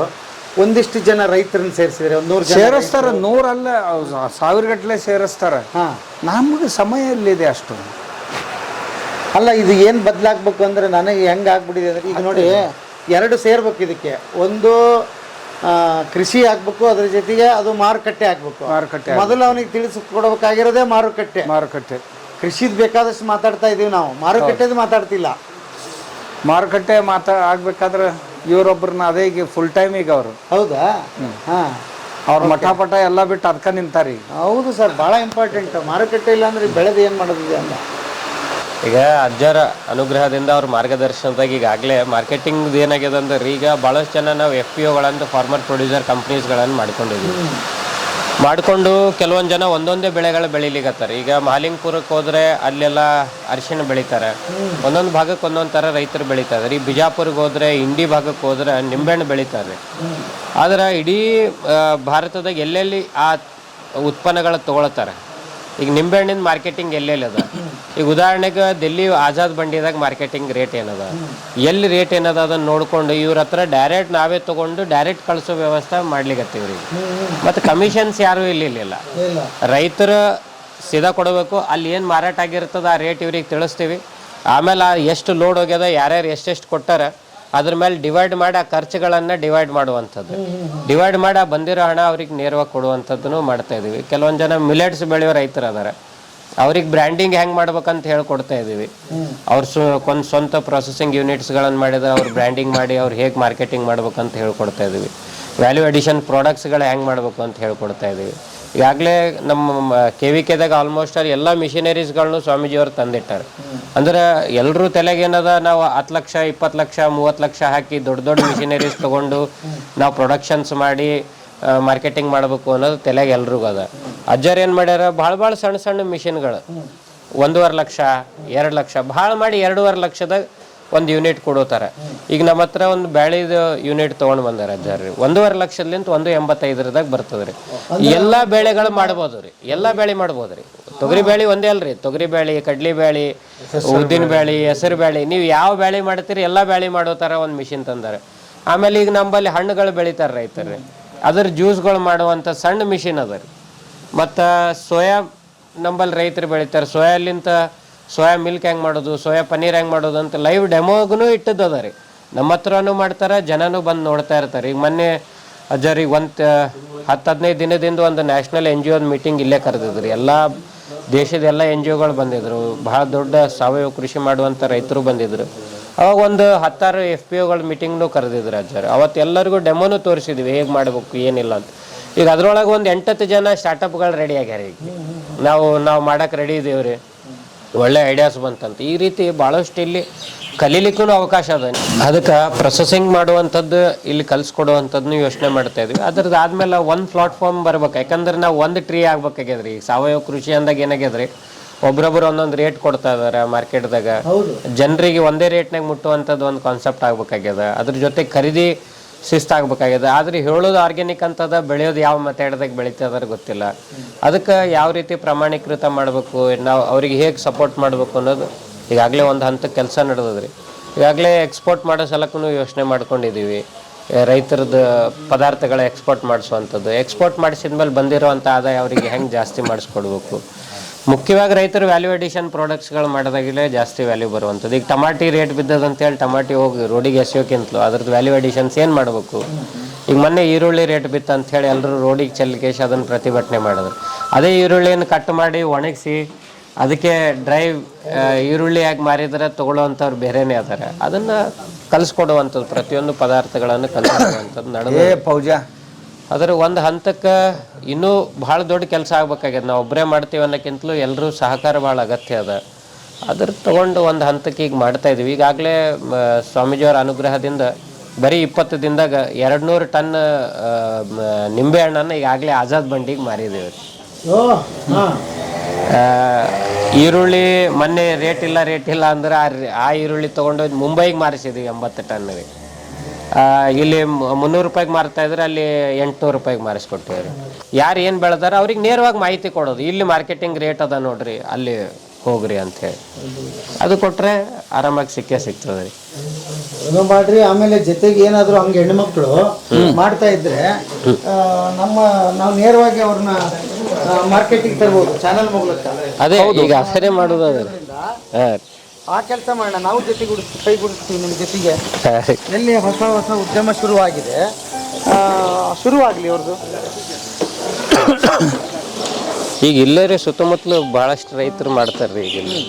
ಒಂದಿಷ್ಟು ಜನ ರೈತರನ್ನ ಸೇರಿಸಿದ್ರೆ 100 ಜನ ಸೇರಿಸ್ತಾರೆ. 100 ಅಲ್ಲ, 1000 ಗಟ್ಟಲೆ ಸೇರಿಸ್ತಾರೆ. ನಮಗೆ ಸಮಯ ಎಲ್ಲಿದೆ ಅಷ್ಟು. ಅಲ್ಲ, ಇದು ಏನು ಬದಲಾಗಬೇಕು ಅಂದರೆ ನನಗೆ ಹೆಂಗೆ ಆಗ್ಬಿಟ್ಟಿದೆ ಅಂದರೆ, ಈಗ ನೋಡಿ 2 ಸೇರ್ಬೇಕು ಇದಕ್ಕೆ. ಒಂದು ಕೃಷಿ ಆಗ್ಬೇಕು, ಅದ್ರ ಜೊತೆಗೆ ಅದು ಮಾರುಕಟ್ಟೆ ಆಗ್ಬೇಕು. ಮೊದಲು ಅವನಿಗೆ ತಿಳಿಸಿಕೊಡ್ಬೇಕಾಗಿರೋದೇ ಮಾರುಕಟ್ಟೆ. ಕೃಷಿದ್ ಬೇಕಾದಷ್ಟು ಮಾತಾಡ್ತಾ ಇದೀವಿ ನಾವು, ಮಾರುಕಟ್ಟೆದು ಮಾತಾಡ್ತಿಲ್ಲ. ಮಾರುಕಟ್ಟೆ ಆಗ್ಬೇಕಾದ್ರೆ ಇವರೊಬ್ಬರನ್ನ ಅದೇ ಈಗ ಫುಲ್ ಟೈಮ್ ಈಗ ಅವರು. ಹೌದಾ? ಹಾಂ, ಅವ್ರ ಮಠ ಎಲ್ಲ ಬಿಟ್ಟು ಅದಕ್ಕೆ ನಿಂತಾರೆ. ಹೌದು ಸರ್, ಭಾಳ ಇಂಪಾರ್ಟೆಂಟ್. ಮಾರುಕಟ್ಟೆ ಇಲ್ಲ ಅಂದ್ರೆ ಬೆಳೆದು ಏನು ಮಾಡೋದಿದೆ ಅಂತ. ಈಗ ಅಜ್ಜರ ಅನುಗ್ರಹದಿಂದ ಅವ್ರ ಮಾರ್ಗದರ್ಶನದಾಗ ಈಗಾಗಲೇ ಮಾರ್ಕೆಟಿಂಗ್ ಏನಾಗಿದೆ ಅಂದ್ರೆ, ಈಗ ಭಾಳಷ್ಟು ಜನ ನಾವು FPOಗಳಂತ ಫಾರ್ಮರ್ ಪ್ರೊಡ್ಯೂಸರ್ ಕಂಪ್ನೀಸ್ಗಳನ್ನು ಮಾಡ್ಕೊಂಡಿದ್ದೀವಿ. ಮಾಡಿಕೊಂಡು ಕೆಲವೊಂದು ಜನ ಒಂದೊಂದೇ ಬೆಳೆಗಳು ಬೆಳಿಲಿಕ್ಕತ್ತಾರೆ. ಈಗ ಮಹಾಲಿಂಗಪುರಕ್ಕೆ ಹೋದರೆ ಅಲ್ಲೆಲ್ಲ ಅರಿಶಿಣ ಬೆಳಿತಾರೆ, ಒಂದೊಂದು ಭಾಗಕ್ಕೆ ಒಂದೊಂದು ಥರ ರೈತರು ಬೆಳೀತಾರೆ. ಈ ಬಿಜಾಪುರಿಗೆ ಹೋದರೆ, ಇಂಡಿ ಭಾಗಕ್ಕೆ ಹೋದ್ರೆ ನಿಂಬೆಹಣ್ಣು ಬೆಳೀತಾರೆ. ಆದ್ರೆ ಇಡೀ ಭಾರತದಾಗ ಎಲ್ಲೆಲ್ಲಿ ಆ ಉತ್ಪನ್ನಗಳು ತೊಗೊಳ್ತಾರೆ. ಈಗ ನಿಂಬೆಹಣ್ಣಿನ ಮಾರ್ಕೆಟಿಂಗ್ ಎಲ್ಲೆಲ್ಲಿ ಅದ. ಈಗ ಉದಾಹರಣೆಗೆ ದಿಲ್ಲಿ ಆಜಾದ್ ಬಂಡಿದಾಗ ಮಾರ್ಕೆಟಿಂಗ್ ರೇಟ್ ಏನದ, ಎಲ್ಲಿ ರೇಟ್ ಏನದ ಅದನ್ನು ನೋಡ್ಕೊಂಡು ಇವ್ರ ಹತ್ರ ಡೈರೆಕ್ಟ್ ನಾವೇ ತೊಗೊಂಡು ಡೈರೆಕ್ಟ್ ಕಳಿಸೋ ವ್ಯವಸ್ಥೆ ಮಾಡ್ಲಿಕ್ಕತ್ತೀವಿ ರೀ. ಮತ್ತು ಕಮಿಷನ್ಸ್ ಯಾರೂ ಇಲ್ಲಿಲ್ಲ. ರೈತರು ಸೀದಾ ಕೊಡಬೇಕು. ಅಲ್ಲಿ ಏನು ಮಾರಾಟ ಆಗಿರ್ತದೆ ಆ ರೇಟ್ ಇವ್ರಿಗೆ ತಿಳಿಸ್ತೀವಿ. ಆಮೇಲೆ ಎಷ್ಟು ಲೋಡ್ ಹೋಗ್ಯದ, ಯಾರ್ಯಾರು ಎಷ್ಟೆಷ್ಟು ಕೊಟ್ಟಾರ ಅದ್ರ ಮೇಲೆ ಡಿವೈಡ್ ಮಾಡಿ ಆ ಖರ್ಚುಗಳನ್ನು ಡಿವೈಡ್ ಮಾಡುವಂಥದ್ದು. ಡಿವೈಡ್ ಮಾಡಿ ಆ ಬಂದಿರೋ ಹಣ ಅವ್ರಿಗೆ ನೇರವಾಗಿ ಕೊಡುವಂಥದ್ದನ್ನು ಮಾಡ್ತಾ ಇದ್ದೀವಿ. ಕೆಲವೊಂದು ಜನ ಮಿಲೆಟ್ಸ್ ಬೆಳೆಯೋ ರೈತರು ಅದಾರ, ಅವ್ರಿಗೆ ಬ್ರ್ಯಾಂಡಿಂಗ್ ಹೆಂಗೆ ಮಾಡ್ಬೇಕಂತ ಹೇಳ್ಕೊಡ್ತಾ ಇದ್ದೀವಿ. ಅವ್ರು ಒಂದು ಸ್ವಂತ ಪ್ರೊಸೆಸಿಂಗ್ ಯೂನಿಟ್ಸ್ಗಳನ್ನು ಮಾಡಿದ್ರೆ ಅವ್ರು ಬ್ರ್ಯಾಂಡಿಂಗ್ ಮಾಡಿ ಅವ್ರು ಹೇಗೆ ಮಾರ್ಕೆಟಿಂಗ್ ಮಾಡ್ಬೇಕಂತ ಹೇಳ್ಕೊಡ್ತಾ ಇದ್ದೀವಿ. ವ್ಯಾಲ್ಯೂ ಅಡಿಷನ್ ಪ್ರಾಡಕ್ಟ್ಸ್ಗಳು ಹೆಂಗೆ ಮಾಡಬೇಕು ಅಂತ ಹೇಳ್ಕೊಡ್ತಾ ಇದ್ದೀವಿ. ಈಗಾಗಲೇ ನಮ್ಮ KVKದಾಗ ಆಲ್ಮೋಸ್ಟ್ ಎಲ್ಲ ಮಿಷಿನರೀಸ್ಗಳನ್ನೂ ಸ್ವಾಮೀಜಿಯವರು ತಂದಿಟ್ಟಾರೆ. ಅಂದ್ರೆ ಎಲ್ಲರೂ ತಲೆಗೇನದ ನಾವು 10 ಲಕ್ಷ 20 ಲಕ್ಷ 30 ಲಕ್ಷ ಹಾಕಿ ದೊಡ್ಡ ಮಿಷಿನರೀಸ್ ತೊಗೊಂಡು ನಾವು ಪ್ರೊಡಕ್ಷನ್ಸ್ ಮಾಡಿ ಮಾರ್ಕೆಟಿಂಗ್ ಮಾಡಬೇಕು ಅನ್ನೋದು ತಲೆಗೆ ಎಲ್ರಿಗೂ ಅದ. ಅಜ್ಜರು ಏನು ಮಾಡ್ಯಾರ, ಭಾಳ ಸಣ್ಣ ಮಿಷಿನ್ಗಳು 1.5 ಲಕ್ಷ 2 ಲಕ್ಷ ಭಾಳ ಮಾಡಿ 2.5 ಲಕ್ಷದಾಗ ಒಂದು ಯೂನಿಟ್ ಕೊಡೋತಾರೆ. ಈಗ ನಮ್ಮ ಹತ್ರ ಒಂದು ಬ್ಯಾಳಿದು ಯೂನಿಟ್ ತೊಗೊಂಡು ಬಂದಾರ ಅಜ್ಜಾರ್ರಿ. 1.5 ಲಕ್ಷದಿಂದ 1.85 ಬರ್ತದೆ ರೀ. ಎಲ್ಲ ಬೆಳೆಗಳು ಮಾಡ್ಬೋದು ರೀ, ಎಲ್ಲ ಬೆಳೆ ಮಾಡ್ಬೋದು ರೀ. ತೊಗರಿ ಬೇಳೆ ಒಂದೇ ಅಲ್ರಿ, ತೊಗರಿ ಬೇಳೆ, ಕಡ್ಲಿ ಬೇಳೆ, ಉದ್ದಿನ ಬೇಳೆ, ಹೆಸರು ಬೇಳೆ, ನೀವು ಯಾವ ಬೇಳೆ ಮಾಡ್ತೀರಿ ಎಲ್ಲ ಬೇಳೆ ಮಾಡೋ ಥರ ಒಂದು ಮಿಷಿನ್ ತಂದಾರೆ. ಆಮೇಲೆ ಈಗ ನಮ್ಮಲ್ಲಿ ಹಣ್ಣುಗಳು ಬೆಳಿತಾರೆ ರೈತರು, ಅದ್ರ ಜ್ಯೂಸ್ಗಳು ಮಾಡುವಂಥ ಸಣ್ಣ ಮಿಷಿನ್ ಅದ ರೀ. ಮತ್ತು ಸೋಯಾ ನಂಬಲ್ಲಿ ರೈತರು ಬೆಳಿತಾರೆ. ಸೋಯಾ ಮಿಲ್ಕ್ ಹೆಂಗೆ ಮಾಡೋದು, ಸೋಯಾ ಪನ್ನೀರ್ ಹೆಂಗೆ ಮಾಡೋದು ಅಂತ ಲೈವ್ ಡೆಮೋಗೂ ಇಟ್ಟದ್ದು ಅದ ರೀ. ನಮ್ಮ ಹತ್ರನೂ ಮಾಡ್ತಾರೆ, ಜನನೂ ಬಂದು ನೋಡ್ತಾ ಇರ್ತಾರೆ. ಈಗ ಮೊನ್ನೆ ಅಜ್ಜರಿಗೆ 10-15 ದಿನದಿಂದ ಒಂದು ನ್ಯಾಷನಲ್ NGO ಮೀಟಿಂಗ್ ಇಲ್ಲೇ ಕರೆದಿದ್ರು. ಎಲ್ಲ ದೇಶದ ಎಲ್ಲ NGOಗಳು ಬಂದಿದ್ರು. ಭಾಳ ದೊಡ್ಡ ಸಾವಯವ ಕೃಷಿ ಮಾಡುವಂಥ ರೈತರು ಬಂದಿದ್ರು. ಅವಾಗ ಒಂದು 10 FPOಗಳ ಮೀಟಿಂಗ್ನು ಕರೆದಿದ್ರು ಅಜ್ಜಾರು. ಅವತ್ತು ಎಲ್ಲರಿಗೂ ಡೆಮೋನು ತೋರಿಸಿದ್ವಿ ಹೇಗೆ ಮಾಡಬೇಕು ಏನಿಲ್ಲ ಅಂತ. ಈಗ ಅದ್ರೊಳಗೆ ಒಂದು 8 ಜನ ಸ್ಟಾರ್ಟಪ್ಗಳು ರೆಡಿ ಆಗ್ಯಾರ. ಈಗ ನಾವು ಮಾಡಕ್ಕೆ ರೆಡಿ ಇದ್ದೀವ್ರಿ, ಒಳ್ಳೆ ಐಡಿಯಾಸ್ ಬಂತಂತ. ಈ ರೀತಿ ಭಾಳಷ್ಟು ಇಲ್ಲಿ ಕಲೀಲಿಕ್ಕೂ ಅವಕಾಶ ಅದ. ಅದಕ್ಕೆ ಪ್ರೊಸೆಸಿಂಗ್ ಮಾಡುವಂಥದ್ದು ಇಲ್ಲಿ ಕಲಿಸ್ಕೊಡುವಂಥದ್ದು ಯೋಚನೆ ಮಾಡ್ತಾ ಇದ್ವಿ. ಅದ್ರದ್ದು ಆದ್ಮೇಲೆ ಒಂದು ಪ್ಲಾಟ್ಫಾರ್ಮ್ ಬರ್ಬೇಕು. ಯಾಕಂದ್ರೆ ನಾವು ಒಂದು ಟ್ರೀ ಆಗ್ಬೇಕಾಗ್ಯದ್ರಿ. ಈಗ ಸಾವಯವ ಕೃಷಿ ಅಂದಾಗ ಏನಾಗ್ಯದ್ರಿ, ಒಬ್ರೊಬ್ರು ಒಂದೊಂದು ರೇಟ್ ಕೊಡ್ತಾ ಇದಾರೆ ಮಾರ್ಕೆಟ್ದಾಗ. ಜನರಿಗೆ ಒಂದೇ ರೇಟ್ನಾಗ ಮುಟ್ಟುವಂಥದ್ದು ಒಂದು ಕಾನ್ಸೆಪ್ಟ್ ಆಗ್ಬೇಕಾಗ್ಯದ. ಅದ್ರ ಜೊತೆ ಖರೀದಿ ಶಿಸ್ತಾಗಬೇಕಾಗ್ಯದ. ಆದ್ರೆ ಹೇಳೋದು ಆರ್ಗ್ಯಾನಿಕ್ ಅಂತದ, ಬೆಳೆಯೋದು ಯಾವ ಮೆಥಡ್ದಾಗ ಬೆಳೀತದಾರ ಗೊತ್ತಿಲ್ಲ. ಅದಕ್ಕೆ ಯಾವ ರೀತಿ ಪ್ರಮಾಣೀಕೃತ ಮಾಡಬೇಕು, ನಾವು ಅವ್ರಿಗೆ ಹೇಗೆ ಸಪೋರ್ಟ್ ಮಾಡಬೇಕು ಅನ್ನೋದು ಈಗಾಗಲೇ ಒಂದು ಹಂತಕ್ಕೆ ಕೆಲಸ ನಡೆದದ್ರಿ. ಈಗಾಗಲೇ ಎಕ್ಸ್ಪೋರ್ಟ್ ಮಾಡೋ ಸಲಕ್ಕೂ ಯೋಚನೆ ಮಾಡ್ಕೊಂಡಿದ್ದೀವಿ. ರೈತರದ್ದು ಪದಾರ್ಥಗಳ ಎಕ್ಸ್ಪೋರ್ಟ್ ಮಾಡಿಸುವಂಥದ್ದು, ಎಕ್ಸ್ಪೋರ್ಟ್ ಮಾಡಿಸಿದ್ಮೇಲೆ ಬಂದಿರೋವಂಥ ಆದಾಯ ಅವರಿಗೆ ಹೆಂಗೆ ಜಾಸ್ತಿ ಮಾಡಿಸ್ಕೊಡ್ಬೇಕು. ಮುಖ್ಯವಾಗಿ ರೈತರು ವ್ಯಾಲ್ಯೂ ಅಡಿಷನ್ ಪ್ರಾಡಕ್ಟ್ಸ್ಗಳು ಮಾಡೋದಾಗಲೇ ಜಾಸ್ತಿ ವ್ಯಾಲ್ಯೂ ಬರುವಂಥದ್ದು. ಈಗ ಟಮಾಟಿ ರೇಟ್ ಬಿದ್ದದಂತೇಳಿ ಟಮಾಟಿ ಹೋಗಿ ರೋಡಿಗೆ ಎಸೆಯೋಕ್ಕಿಂತಲೂ ಅದ್ರದ್ದು ವ್ಯಾಲ್ಯೂ ಅಡಿಷನ್ಸ್ ಏನು ಮಾಡಬೇಕು. ಈಗ ಮೊನ್ನೆ ಈರುಳ್ಳಿ ರೇಟ್ ಬಿತ್ತು ಅಂಥೇಳಿ ಎಲ್ಲರೂ ರೋಡಿಗೆ ಚೆಲ್ಲಿಕೇಶ್ ಅದನ್ನು ಪ್ರತಿಭಟನೆ ಮಾಡಿದ್ರು. ಅದೇ ಈರುಳ್ಳಿಯನ್ನು ಕಟ್ ಮಾಡಿ ಒಣಗಿಸಿ ಅದಕ್ಕೆ ಡ್ರೈವ್ ಈರುಳ್ಳಿಯಾಗಿ ಮಾರಿದ್ರೆ ತೊಗೊಳ್ಳೋವಂಥವ್ರು ಬೇರೆನೇ ಅದಾರೆ. ಅದನ್ನು ಕಲಿಸ್ಕೊಡುವಂಥದ್ದು, ಪ್ರತಿಯೊಂದು ಪದಾರ್ಥಗಳನ್ನು ಕಲಿಸ್ಕೊಡುವಂಥದ್ದು ನಡೆದ ಪೌಜಾ. ಅದರ ಒಂದು ಹಂತಕ್ಕೆ ಇನ್ನೂ ಭಾಳ ದೊಡ್ಡ ಕೆಲಸ ಆಗ್ಬೇಕಾಗ್ಯದ. ನಾವು ಒಬ್ಬರೇ ಮಾಡ್ತೀವಿ ಅನ್ನೋಕ್ಕಿಂತಲೂ ಎಲ್ಲರೂ ಸಹಕಾರ ಭಾಳ ಅಗತ್ಯ ಅದ. ಅದ್ರ ತೊಗೊಂಡು ಒಂದು ಹಂತಕ್ಕೆ ಈಗ ಮಾಡ್ತಾಯಿದ್ವಿ. ಈಗಾಗಲೇ ಸ್ವಾಮೀಜಿಯವರ ಅನುಗ್ರಹದಿಂದ ಬರೀ 20 ದಿನದಾಗ 200 ಟನ್ ನಿಂಬೆ ಹಣ್ಣನ್ನು ಈಗಾಗಲೇ ಆಜಾದ್ ಬಂಡಿಗೆ ಮಾರಿದ್ದೀವಿ. ಈರುಳ್ಳಿ ಮೊನ್ನೆ ರೇಟ್ ಇಲ್ಲ ಅಂದ್ರೆ ಆ ಈರುಳ್ಳಿ ತೊಗೊಂಡೋಗಿ ಮುಂಬೈಗೆ ಮಾರಿಸಿದ್ವಿ 80 ಟನ್ ರೀ. ಇಲ್ಲಿ 300 ರೂಪಾಯಿಗೆ ಮಾರ್ತಾ ಇದ್ರೆ ಅಲ್ಲಿ 800 ರೂಪಾಯಿಗೆ ಮಾರಿಸ್ಕೊಟ್ಟಿವ್ರಿ. ಯಾರು ಏನು ಬೆಳೆದಾರ ಅವ್ರಿಗೆ ನೇರವಾಗಿ ಮಾಹಿತಿ ಕೊಡೋದು, ಇಲ್ಲಿ ಮಾರ್ಕೆಟಿಂಗ್ ರೇಟ್ ಅದ ನೋಡ್ರಿ, ಅಲ್ಲಿ ಹೋಗ್ರಿ ಅಂಥೇಳಿ ಅದು ಕೊಟ್ಟರೆ ಆರಾಮಾಗಿ ಸಿಗ್ತದೆ ರೀ. ಏನೋ ಮಾಡ್ರಿ. ಆಮೇಲೆ ಜೊತೆಗೆ ಏನಾದರೂ ಹಂಗೆ ಹೆಣ್ಮಕ್ಳು ಮಾಡ್ತಾ ಇದ್ರೆ ನಾವು ನೇರವಾಗಿ ಅವ್ರನ್ನ ಮಾರ್ಕೆಟಿಂಗ್ ತರ್ಬೋದು ಚಾನಲ್ ಮೂಲಕ. ಅದೇ ಈಗ ಆಸರೆ ಮಾಡೋದು ಅದ. ಆ ಕೆಲಸ ಮಾಡೋಣ, ನಾವು ಕೈಗೂಡಿಸ್ತೀವಿ ನಿಮ್ಮ ಜೊತೆಗೆ. ಎಲ್ಲಿ ಹೊಸ ಉದ್ಯಮ ಶುರುವಾಗಿದೆ, ಶುರುವಾಗಲಿ ಅವ್ರದ್ದು. ಈಗ ಇಲ್ಲೇ ರೀ ಸುತ್ತಮುತ್ತಲು ಭಾಳಷ್ಟು ರೈತರು ಮಾಡ್ತಾರೆ ರೀ. ಈಗ ಇಲ್ಲಿ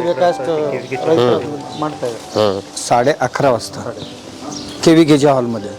ಬೇಕಷ್ಟು ರೈತರು ಮಾಡ್ತಾ ಇದ್ದಾರೆ. 11:30 वाजता KV गेजा हॉलमध्ये.